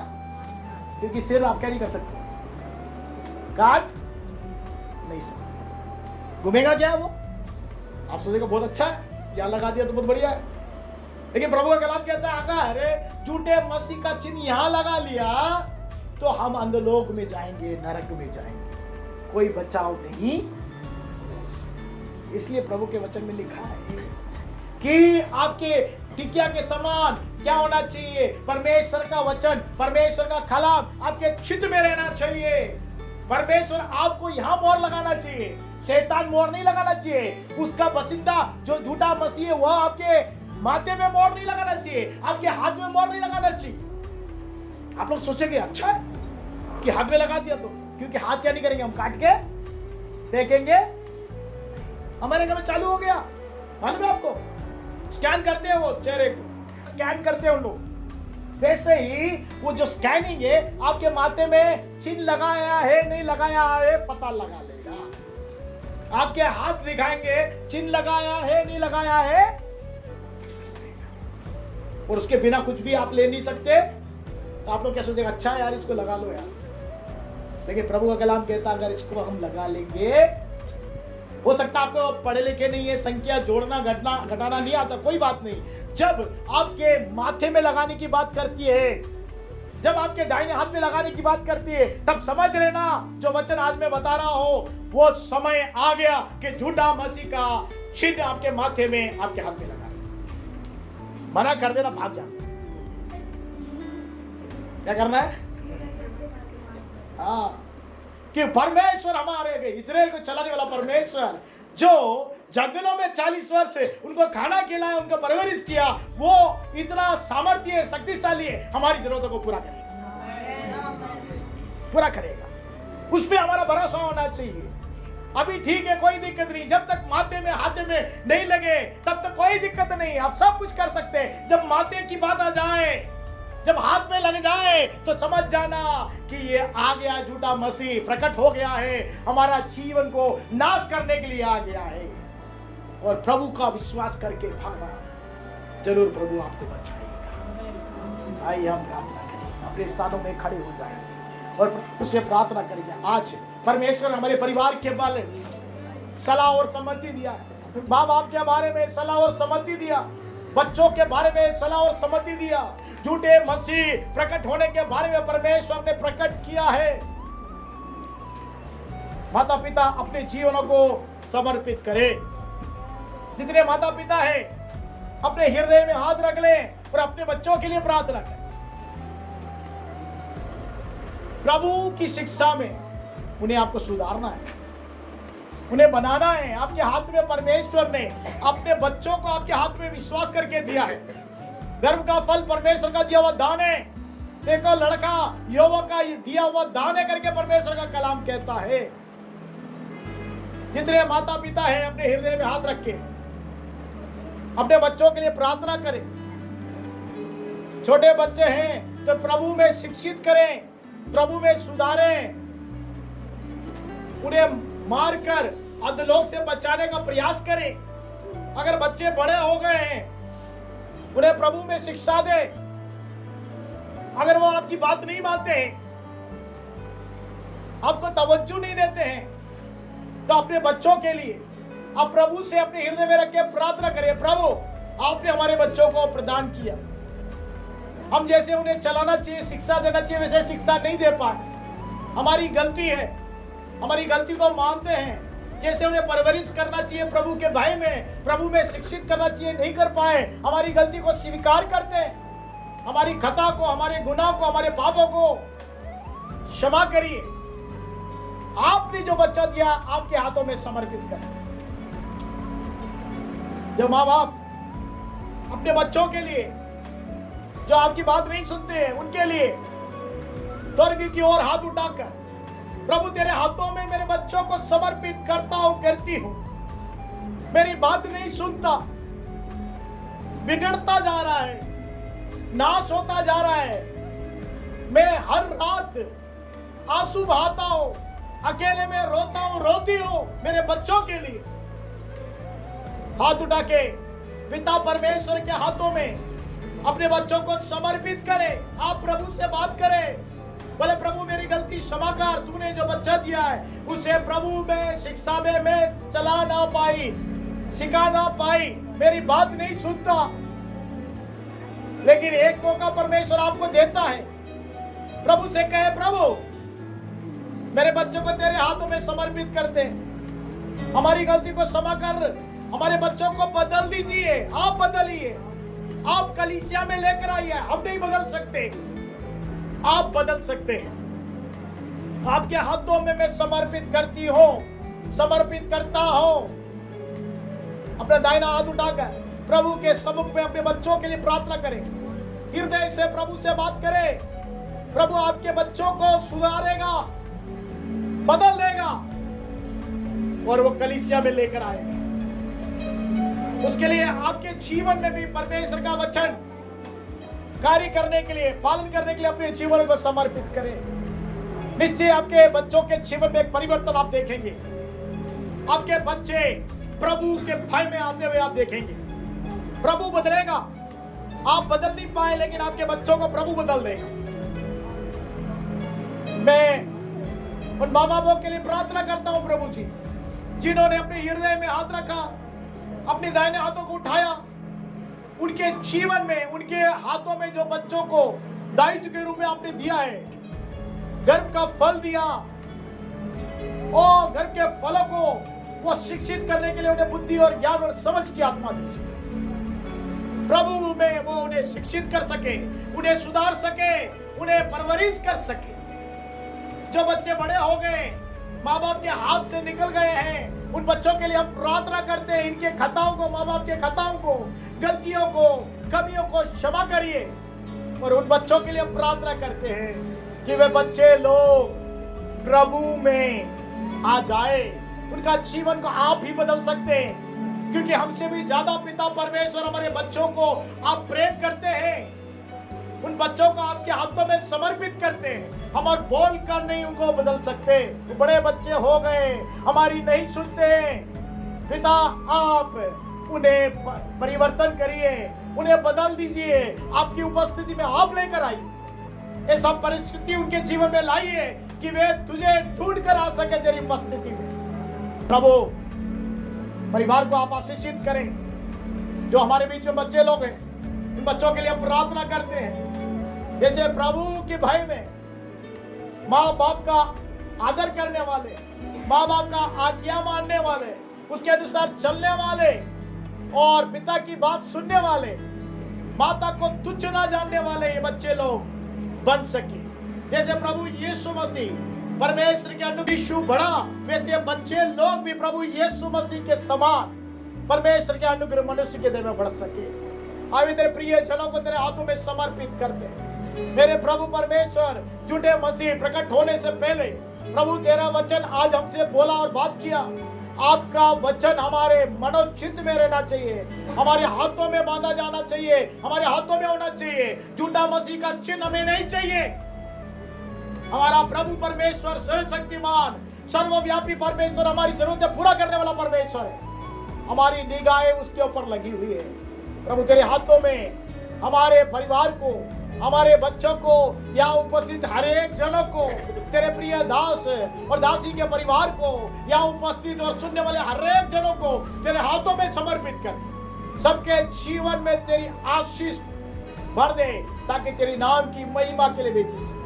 क्योंकि सिर आप क्या नहीं कर सकते, काट नहीं सकते। घूमेगा क्या वो? आप सोचेगा बहुत अच्छा है, यहां लगा दिया तो बहुत बढ़िया है, लेकिन प्रभु का कलाम कहता है अगर झूठे मसीह का चिन्ह यहां लगा लिया तो हम अंधलोक में जाएंगे, नरक में जाएंगे, कोई बचाव नहीं। इसलिए प्रभु के वचन में लिखा है कि आपके टिकिया के समान क्या होना चाहिए, परमेश्वर का वचन, परमेश्वर का कलाम आपके चित्त में रहना चाहिए। परमेश्वर आपको यहां मोहर लगाना चाहिए, शैतान मोहर नहीं लगाना चाहिए। उसका बसिंदा जो झूठा मसीह है वह आपके माथे में मोहर नहीं लगाना चाहिए, आपके हाथ में मोहर नहीं लगाना चाहिए। आप लोग सोचेंगे अच्छा है कि हाथ में लगा दिया, तो क्योंकि हाथ क्या नहीं करेंगे, हम काट के देखेंगे। अमेरिका में चालू हो गया, मालूम है आपको, स्कैन करते हैं वो चेहरे को, स्कैन करते हैं उन लोग। वैसे ही वो जो स्कैनिंग है, आपके माथे में चिन्ह लगाया है नहीं लगाया है पता लगा लेगा। आपके हाथ दिखाएंगे, चिन्ह लगाया है नहीं लगाया है, और उसके बिना कुछ भी आप ले नहीं सकते। तो आप लोग क्या सोचेंगे, अच्छा यार इसको लगा लो यार, लेकिन प्रभु का कलाम कहता है अगर इसको हम लगा लेंगे, हो सकता है आपको पढ़े लिखे नहीं है, संख्या जोड़ना घटाना नहीं आता, कोई बात नहीं। जब आपके माथे में लगाने की बात करती है, जब आपके दाहिने हाथ में लगाने की बात करती है, तब समझ लेना जो वचन आज मैं बता रहा हूं वो समय आ गया कि झूठा मसीह का चिन्ह आपके माथे में, आपके हाथ में लगा। मना कर देना, भाग जाना। क्या करना है? कि परमेश्वर हमारे इस्राएल को चलाने वाला परमेश्वर जो जंगलों में 40 वर्ष से उनको खाना खिलाया, उनको परवरिश किया, वो इतना सामर्थ्य है, शक्तिशाली है, हमारी जरूरतों को पूरा करेगा, पूरा करेगा। उस पे हमारा भरोसा होना चाहिए। अभी ठीक है, कोई दिक्कत नहीं। जब तक माथे में हाथे में नहीं लगे तब तक कोई दिक्कत नहीं, आप सब कुछ कर सकते हैं। जब माथे की बात आ जाए, जब हाथ में लग जाए, तो समझ जाना कि ये आ गया झूठा मसीह, प्रकट हो गया है, हमारा जीवन को नाश करने के लिए आ गया है। और प्रभु का विश्वास करके भागना, जरूर प्रभु आपको बचाएगा। आइए हम प्रार्थना करें, अपने स्थानों में खड़े हो जाएंगे और उससे प्रार्थना करेंगे। आज परमेश्वर हमारे परिवार के बारे में सलाह और सम्मति दिया, माँ बाप के बारे में सलाह और सम्मति दिया, बच्चों के बारे में सलाह और सम्मति दिया, झूठे मसीह प्रकट होने के बारे में परमेश्वर ने प्रकट किया है। माता पिता अपने जीवनों को समर्पित करें। जितने माता पिता हैं अपने हृदय में हाथ रख लें और अपने बच्चों के लिए प्रार्थना करें। प्रभु की शिक्षा में उन्हें आपको सुधारना है, उन्हें बनाना है। आपके हाथ में परमेश्वर ने अपने बच्चों को आपके हाथ में विश्वास करके दिया है। गर्भ का फल परमेश्वर का दिया हुआ दान है। देखो, लड़का युवक का दिया हुआ दान है करके परमेश्वर का कलाम कहता है। जितने माता पिता हैं अपने हृदय में हाथ रख के अपने बच्चों के लिए प्रार्थना करें। छोटे बच्चे हैं तो प्रभु में शिक्षित करें, प्रभु में सुधारें, उन्हें मारकर अधलोक से बचाने का प्रयास करें। अगर बच्चे बड़े हो गए हैं, उन्हें प्रभु में शिक्षा दे। अगर वो आपकी बात नहीं मानते हैं, आपको तवज्जो नहीं देते हैं, तो अपने बच्चों के लिए आप प्रभु से अपने हृदय में रख के प्रार्थना करें। प्रभु, आपने हमारे बच्चों को प्रदान किया, हम जैसे उन्हें चलाना चाहिए, शिक्षा देना चाहिए, वैसे शिक्षा नहीं दे पाए। हमारी गलती है, हमारी गलती को मानते हैं। जैसे उन्हें परवरिश करना चाहिए प्रभु के भय में, प्रभु में शिक्षित करना चाहिए, नहीं कर पाए। हमारी गलती को स्वीकार करते हैं, हमारी खता को, हमारे गुनाह को, हमारे पापों को क्षमा करिए। आपने जो बच्चा दिया आपके हाथों में समर्पित करें। जो माँ बाप अपने बच्चों के लिए जो आपकी बात नहीं सुनते हैं, उनके लिए स्वर्ग की ओर हाथ उठाकर, प्रभु तेरे हाथों में मेरे बच्चों को समर्पित करता हूं, करती हूं। मेरी बात नहीं सुनता, बिगड़ता जा रहा है, नाश होता जा रहा है। मैं हर रात आंसू बहाता हूं, अकेले में रोता हूं, रोती हूं मेरे बच्चों के लिए। हाथ उठा के पिता परमेश्वर के हाथों में अपने बच्चों को समर्पित करें। आप प्रभु से बात करें, बोले प्रभु मेरी गलती क्षमा कर, तूने जो बच्चा दिया है उसे प्रभु में शिक्षा में मैं चला ना पाई, सिखा ना पाई, मेरी बात नहीं सुनता। लेकिन एक मौका परमेश्वर आपको देता है। प्रभु से कहे, प्रभु मेरे बच्चों को तेरे हाथों में समर्पित कर दे, हमारी गलती को क्षमा कर, हमारे बच्चों को बदल दीजिए, आप बदलिए, आप कलीसिया में लेकर आइए। हम नहीं बदल सकते, आप बदल सकते हैं। आपके हाथों में मैं समर्पित करती हूं, समर्पित करता हूं। अपना दाहिना हाथ उठाकर प्रभु के सम्मुख में अपने बच्चों के लिए प्रार्थना करें। हृदय से प्रभु से बात करें। प्रभु आपके बच्चों को सुधारेगा, बदल देगा और वो कलीसिया में लेकर आएगा। उसके लिए आपके जीवन में भी परमेश्वर का वचन कार्य करने के लिए, पालन करने के लिए अपने जीवन को समर्पित करें। निश्चय आपके बच्चों के जीवन में एक परिवर्तन आप देखेंगे। आपके बच्चे प्रभु के भय में आते हुए आप देखेंगे। प्रभु बदलेगा, आप बदल नहीं पाए लेकिन आपके बच्चों को प्रभु बदल देगा। मैं उन माँ बापों के लिए प्रार्थना करता हूं प्रभु जी, जिन्होंने अपने हृदय में हाथ रखा, अपने दाहिने हाथों को उठाया, उनके जीवन में, उनके हाथों में जो बच्चों को दायित्व के रूप में आपने दिया है, गर्भ का फल दिया, और गर्भ के फलों को वो शिक्षित करने के लिए उन्हें बुद्धि और ज्ञान और समझ की आत्मा दीजिए। प्रभु में वो उन्हें शिक्षित कर सके, उन्हें सुधार सके, उन्हें परवरिश कर सके। जो बच्चे बड़े हो गए, माँ बाप के हाथ से निकल गए हैं, उन बच्चों के लिए हम प्रार्थना करते हैं। इनके खताओं को, माँ बाप के खताओं को, गलतियों को, कमियों को क्षमा करिए। और उन बच्चों के लिए हम प्रार्थना करते हैं कि वे बच्चे लोग प्रभु में आ जाए, उनका जीवन को आप ही बदल सकते हैं, क्योंकि हमसे भी ज्यादा पिता परमेश्वर हमारे बच्चों को आप प्रेम करते हैं। उन बच्चों को आपके हाथों में समर्पित करते हैं। हम और बोल कर नहीं उनको बदल सकते। वो बड़े बच्चे हो गए, हमारी नहीं सुनते। पिता आप उन्हें परिवर्तन करिए, उन्हें बदल दीजिए, आपकी उपस्थिति में आप लेकर आइए। ये सब परिस्थिति उनके जीवन में लाइए कि वे तुझे ढूंढ कर आ सके तेरी उपस्थिति में। प्रभु परिवार को आप आशीषित करें। जो हमारे बीच में बच्चे लोग हैं, इन बच्चों के लिए हम प्रार्थना करते हैं, जैसे प्रभु के भय में माँ बाप का आदर करने वाले, माँ बाप का आज्ञा मानने वाले, उसके अनुसार चलने वाले और पिता की बात सुनने वाले, माता को तुच्छ ना जानने वाले ये बच्चे लोग बन सके। जैसे प्रभु यीशु मसीह परमेश्वर के अनुग्रह बढ़ा, वैसे बच्चे लोग भी प्रभु यीशु मसीह के समान परमेश्वर के अनुग्रह मनुष्य के देह में बढ़ सके। आवे तेरे प्रिय जनों को तेरे हाथों में समर्पित करते हैं। मेरे प्रभु परमेश्वर, झूठे मसीह प्रकट होने से पहले प्रभु तेरा वचन आज हमसे बोला और बात किया। आपका वचन हमारे मनोचित्त में रहना चाहिए, हमारे हाथों में बांधा जाना चाहिए, हमारे हाथों में होना चाहिए। झूठा मसीह का चिन्ह हमें नहीं चाहिए। हमारा प्रभु परमेश्वर सर्वशक्तिमान सर्वव्यापी परमेश्वर हमारी जरूरतें पूरा करने वाला परमेश्वर है। हमारी निगाहें उसके ऊपर लगी हुई है। प्रभु तेरे हाथों में हमारे परिवार को, हमारे बच्चों को, यहाँ उपस्थित हर एक जनों को, तेरे प्रिय दास और दासी के परिवार को, यहाँ उपस्थित और सुनने वाले हर एक जनों को तेरे हाथों में समर्पित कर। सबके जीवन में तेरी आशीष भर दे, ताकि तेरी नाम की महिमा के लिए बेची सके।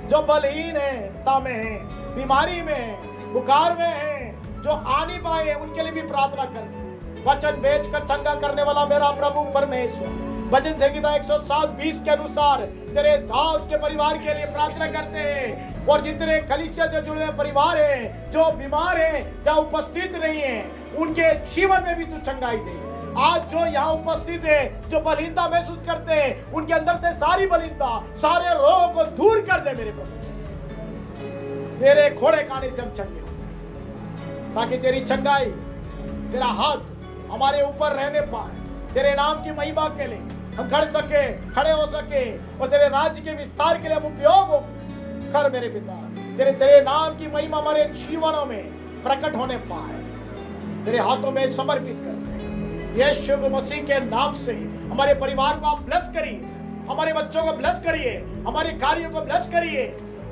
जो बलहीन है, तामे हैं, बीमारी में है, बुखार में है, जो आ नहीं पाए, उनके लिए भी प्रार्थना कर। वचन बेचकर चंगा करने वाला मेरा प्रभु परमेश्वर, भजन संहिता 107:20 के अनुसार तेरे दास के परिवार के लिए प्रार्थना करते हैं। और जितने कलीसिया से जुड़े परिवार हैं, जो बीमार हैं, जो उपस्थित नहीं है, उनके जीवन में भी तू चंगाई दे। आज जो यहाँ उपस्थित है, जो बलहीनता महसूस करते हैं, उनके अंदर से सारी बलहीनता, सारे रोगों को दूर कर दे मेरे प्रभु। तेरे घोड़े खाने से हम चंगे हो, ताकि तेरी चंगाई, तेरा हाथ हमारे ऊपर रहने पाए। तेरे नाम की महिमा के लिए हम खड़े हो सके और तेरे राज्य के विस्तार के लिए हम उपयोग हो कर मेरे पिता। तेरे नाम की महिमा हमारे जीवनों में प्रकट होने पाए। तेरे हाथों में समर्पित करते हैं। यीशु मसीह के नाम से हमारे परिवार को आप ब्लेस करिए, हमारे बच्चों को ब्लेस करिए, हमारे कार्यों को ब्लेस करिए,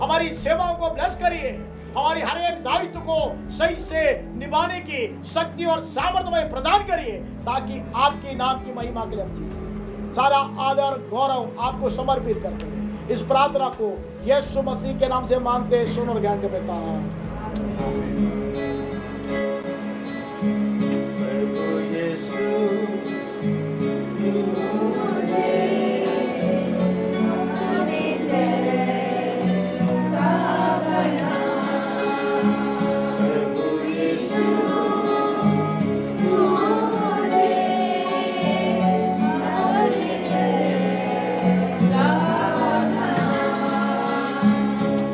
हमारी सेवाओं को ब्लेस करिए, हमारी हर एक दायित्व को सही से निभाने की शक्ति और सामर्थ्य प्रदान करिए, ताकि आपके नाम की महिमा के लिए हम जी सकें। सारा आदर गौरव आपको समर्पित करते हैं। इस प्रार्थना को यीशु मसीह के नाम से मांगते हैं, सुन और ज्ञान के पिता।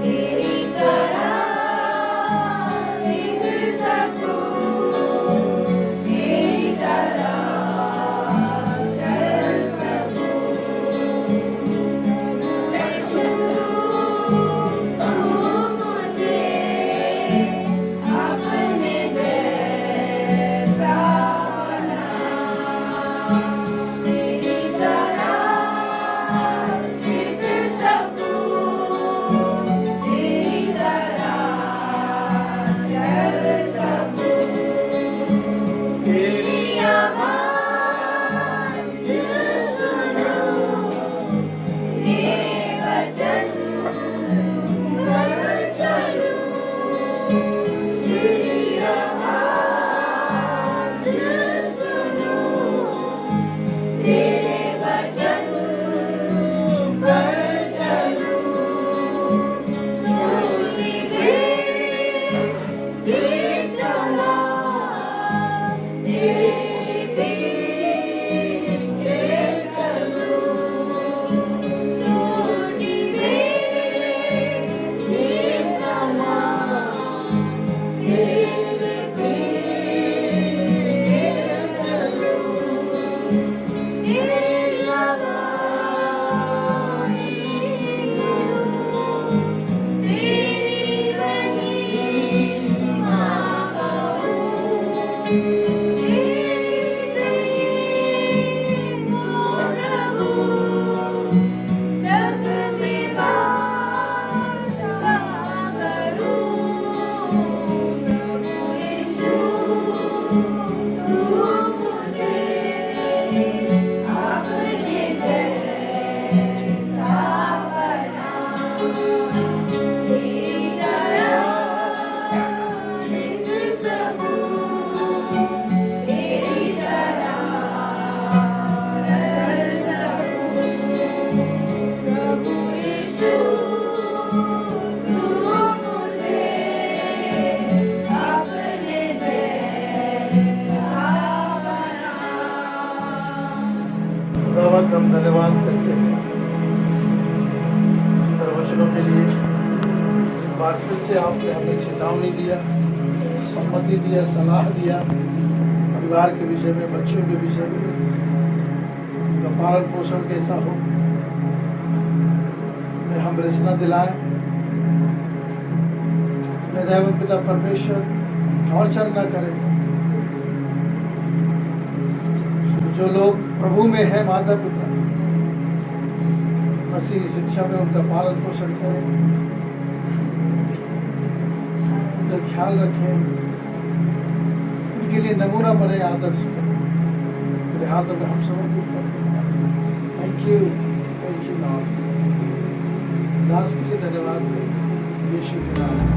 तेरी तरह खुदावंद हम धन्यवाद करते हैं सुंदर वचनों के लिए। एक बार फिर से आपने हमें चेतावनी दिया, सम्मति दिया, सलाह दिया, परिवार के विषय में, बच्चों के विषय में, उनका पालन पोषण कैसा हो, उन्हें हम रचना दिलाएं। उन्हें दयावान पिता परमेश्वर टॉर्चर न करें। जो लोग प्रभु में है, माता पिता मसीह शिक्षा में उनका पालन पोषण करें, उनका ख्याल रखें, उनके लिए नमूना बने, आदर्श बने। मेरे हाथों में हम समर्पित करते हैं। Thank you Lord. दास के लिए धन्यवाद करते हैं, यीशु के नाम में।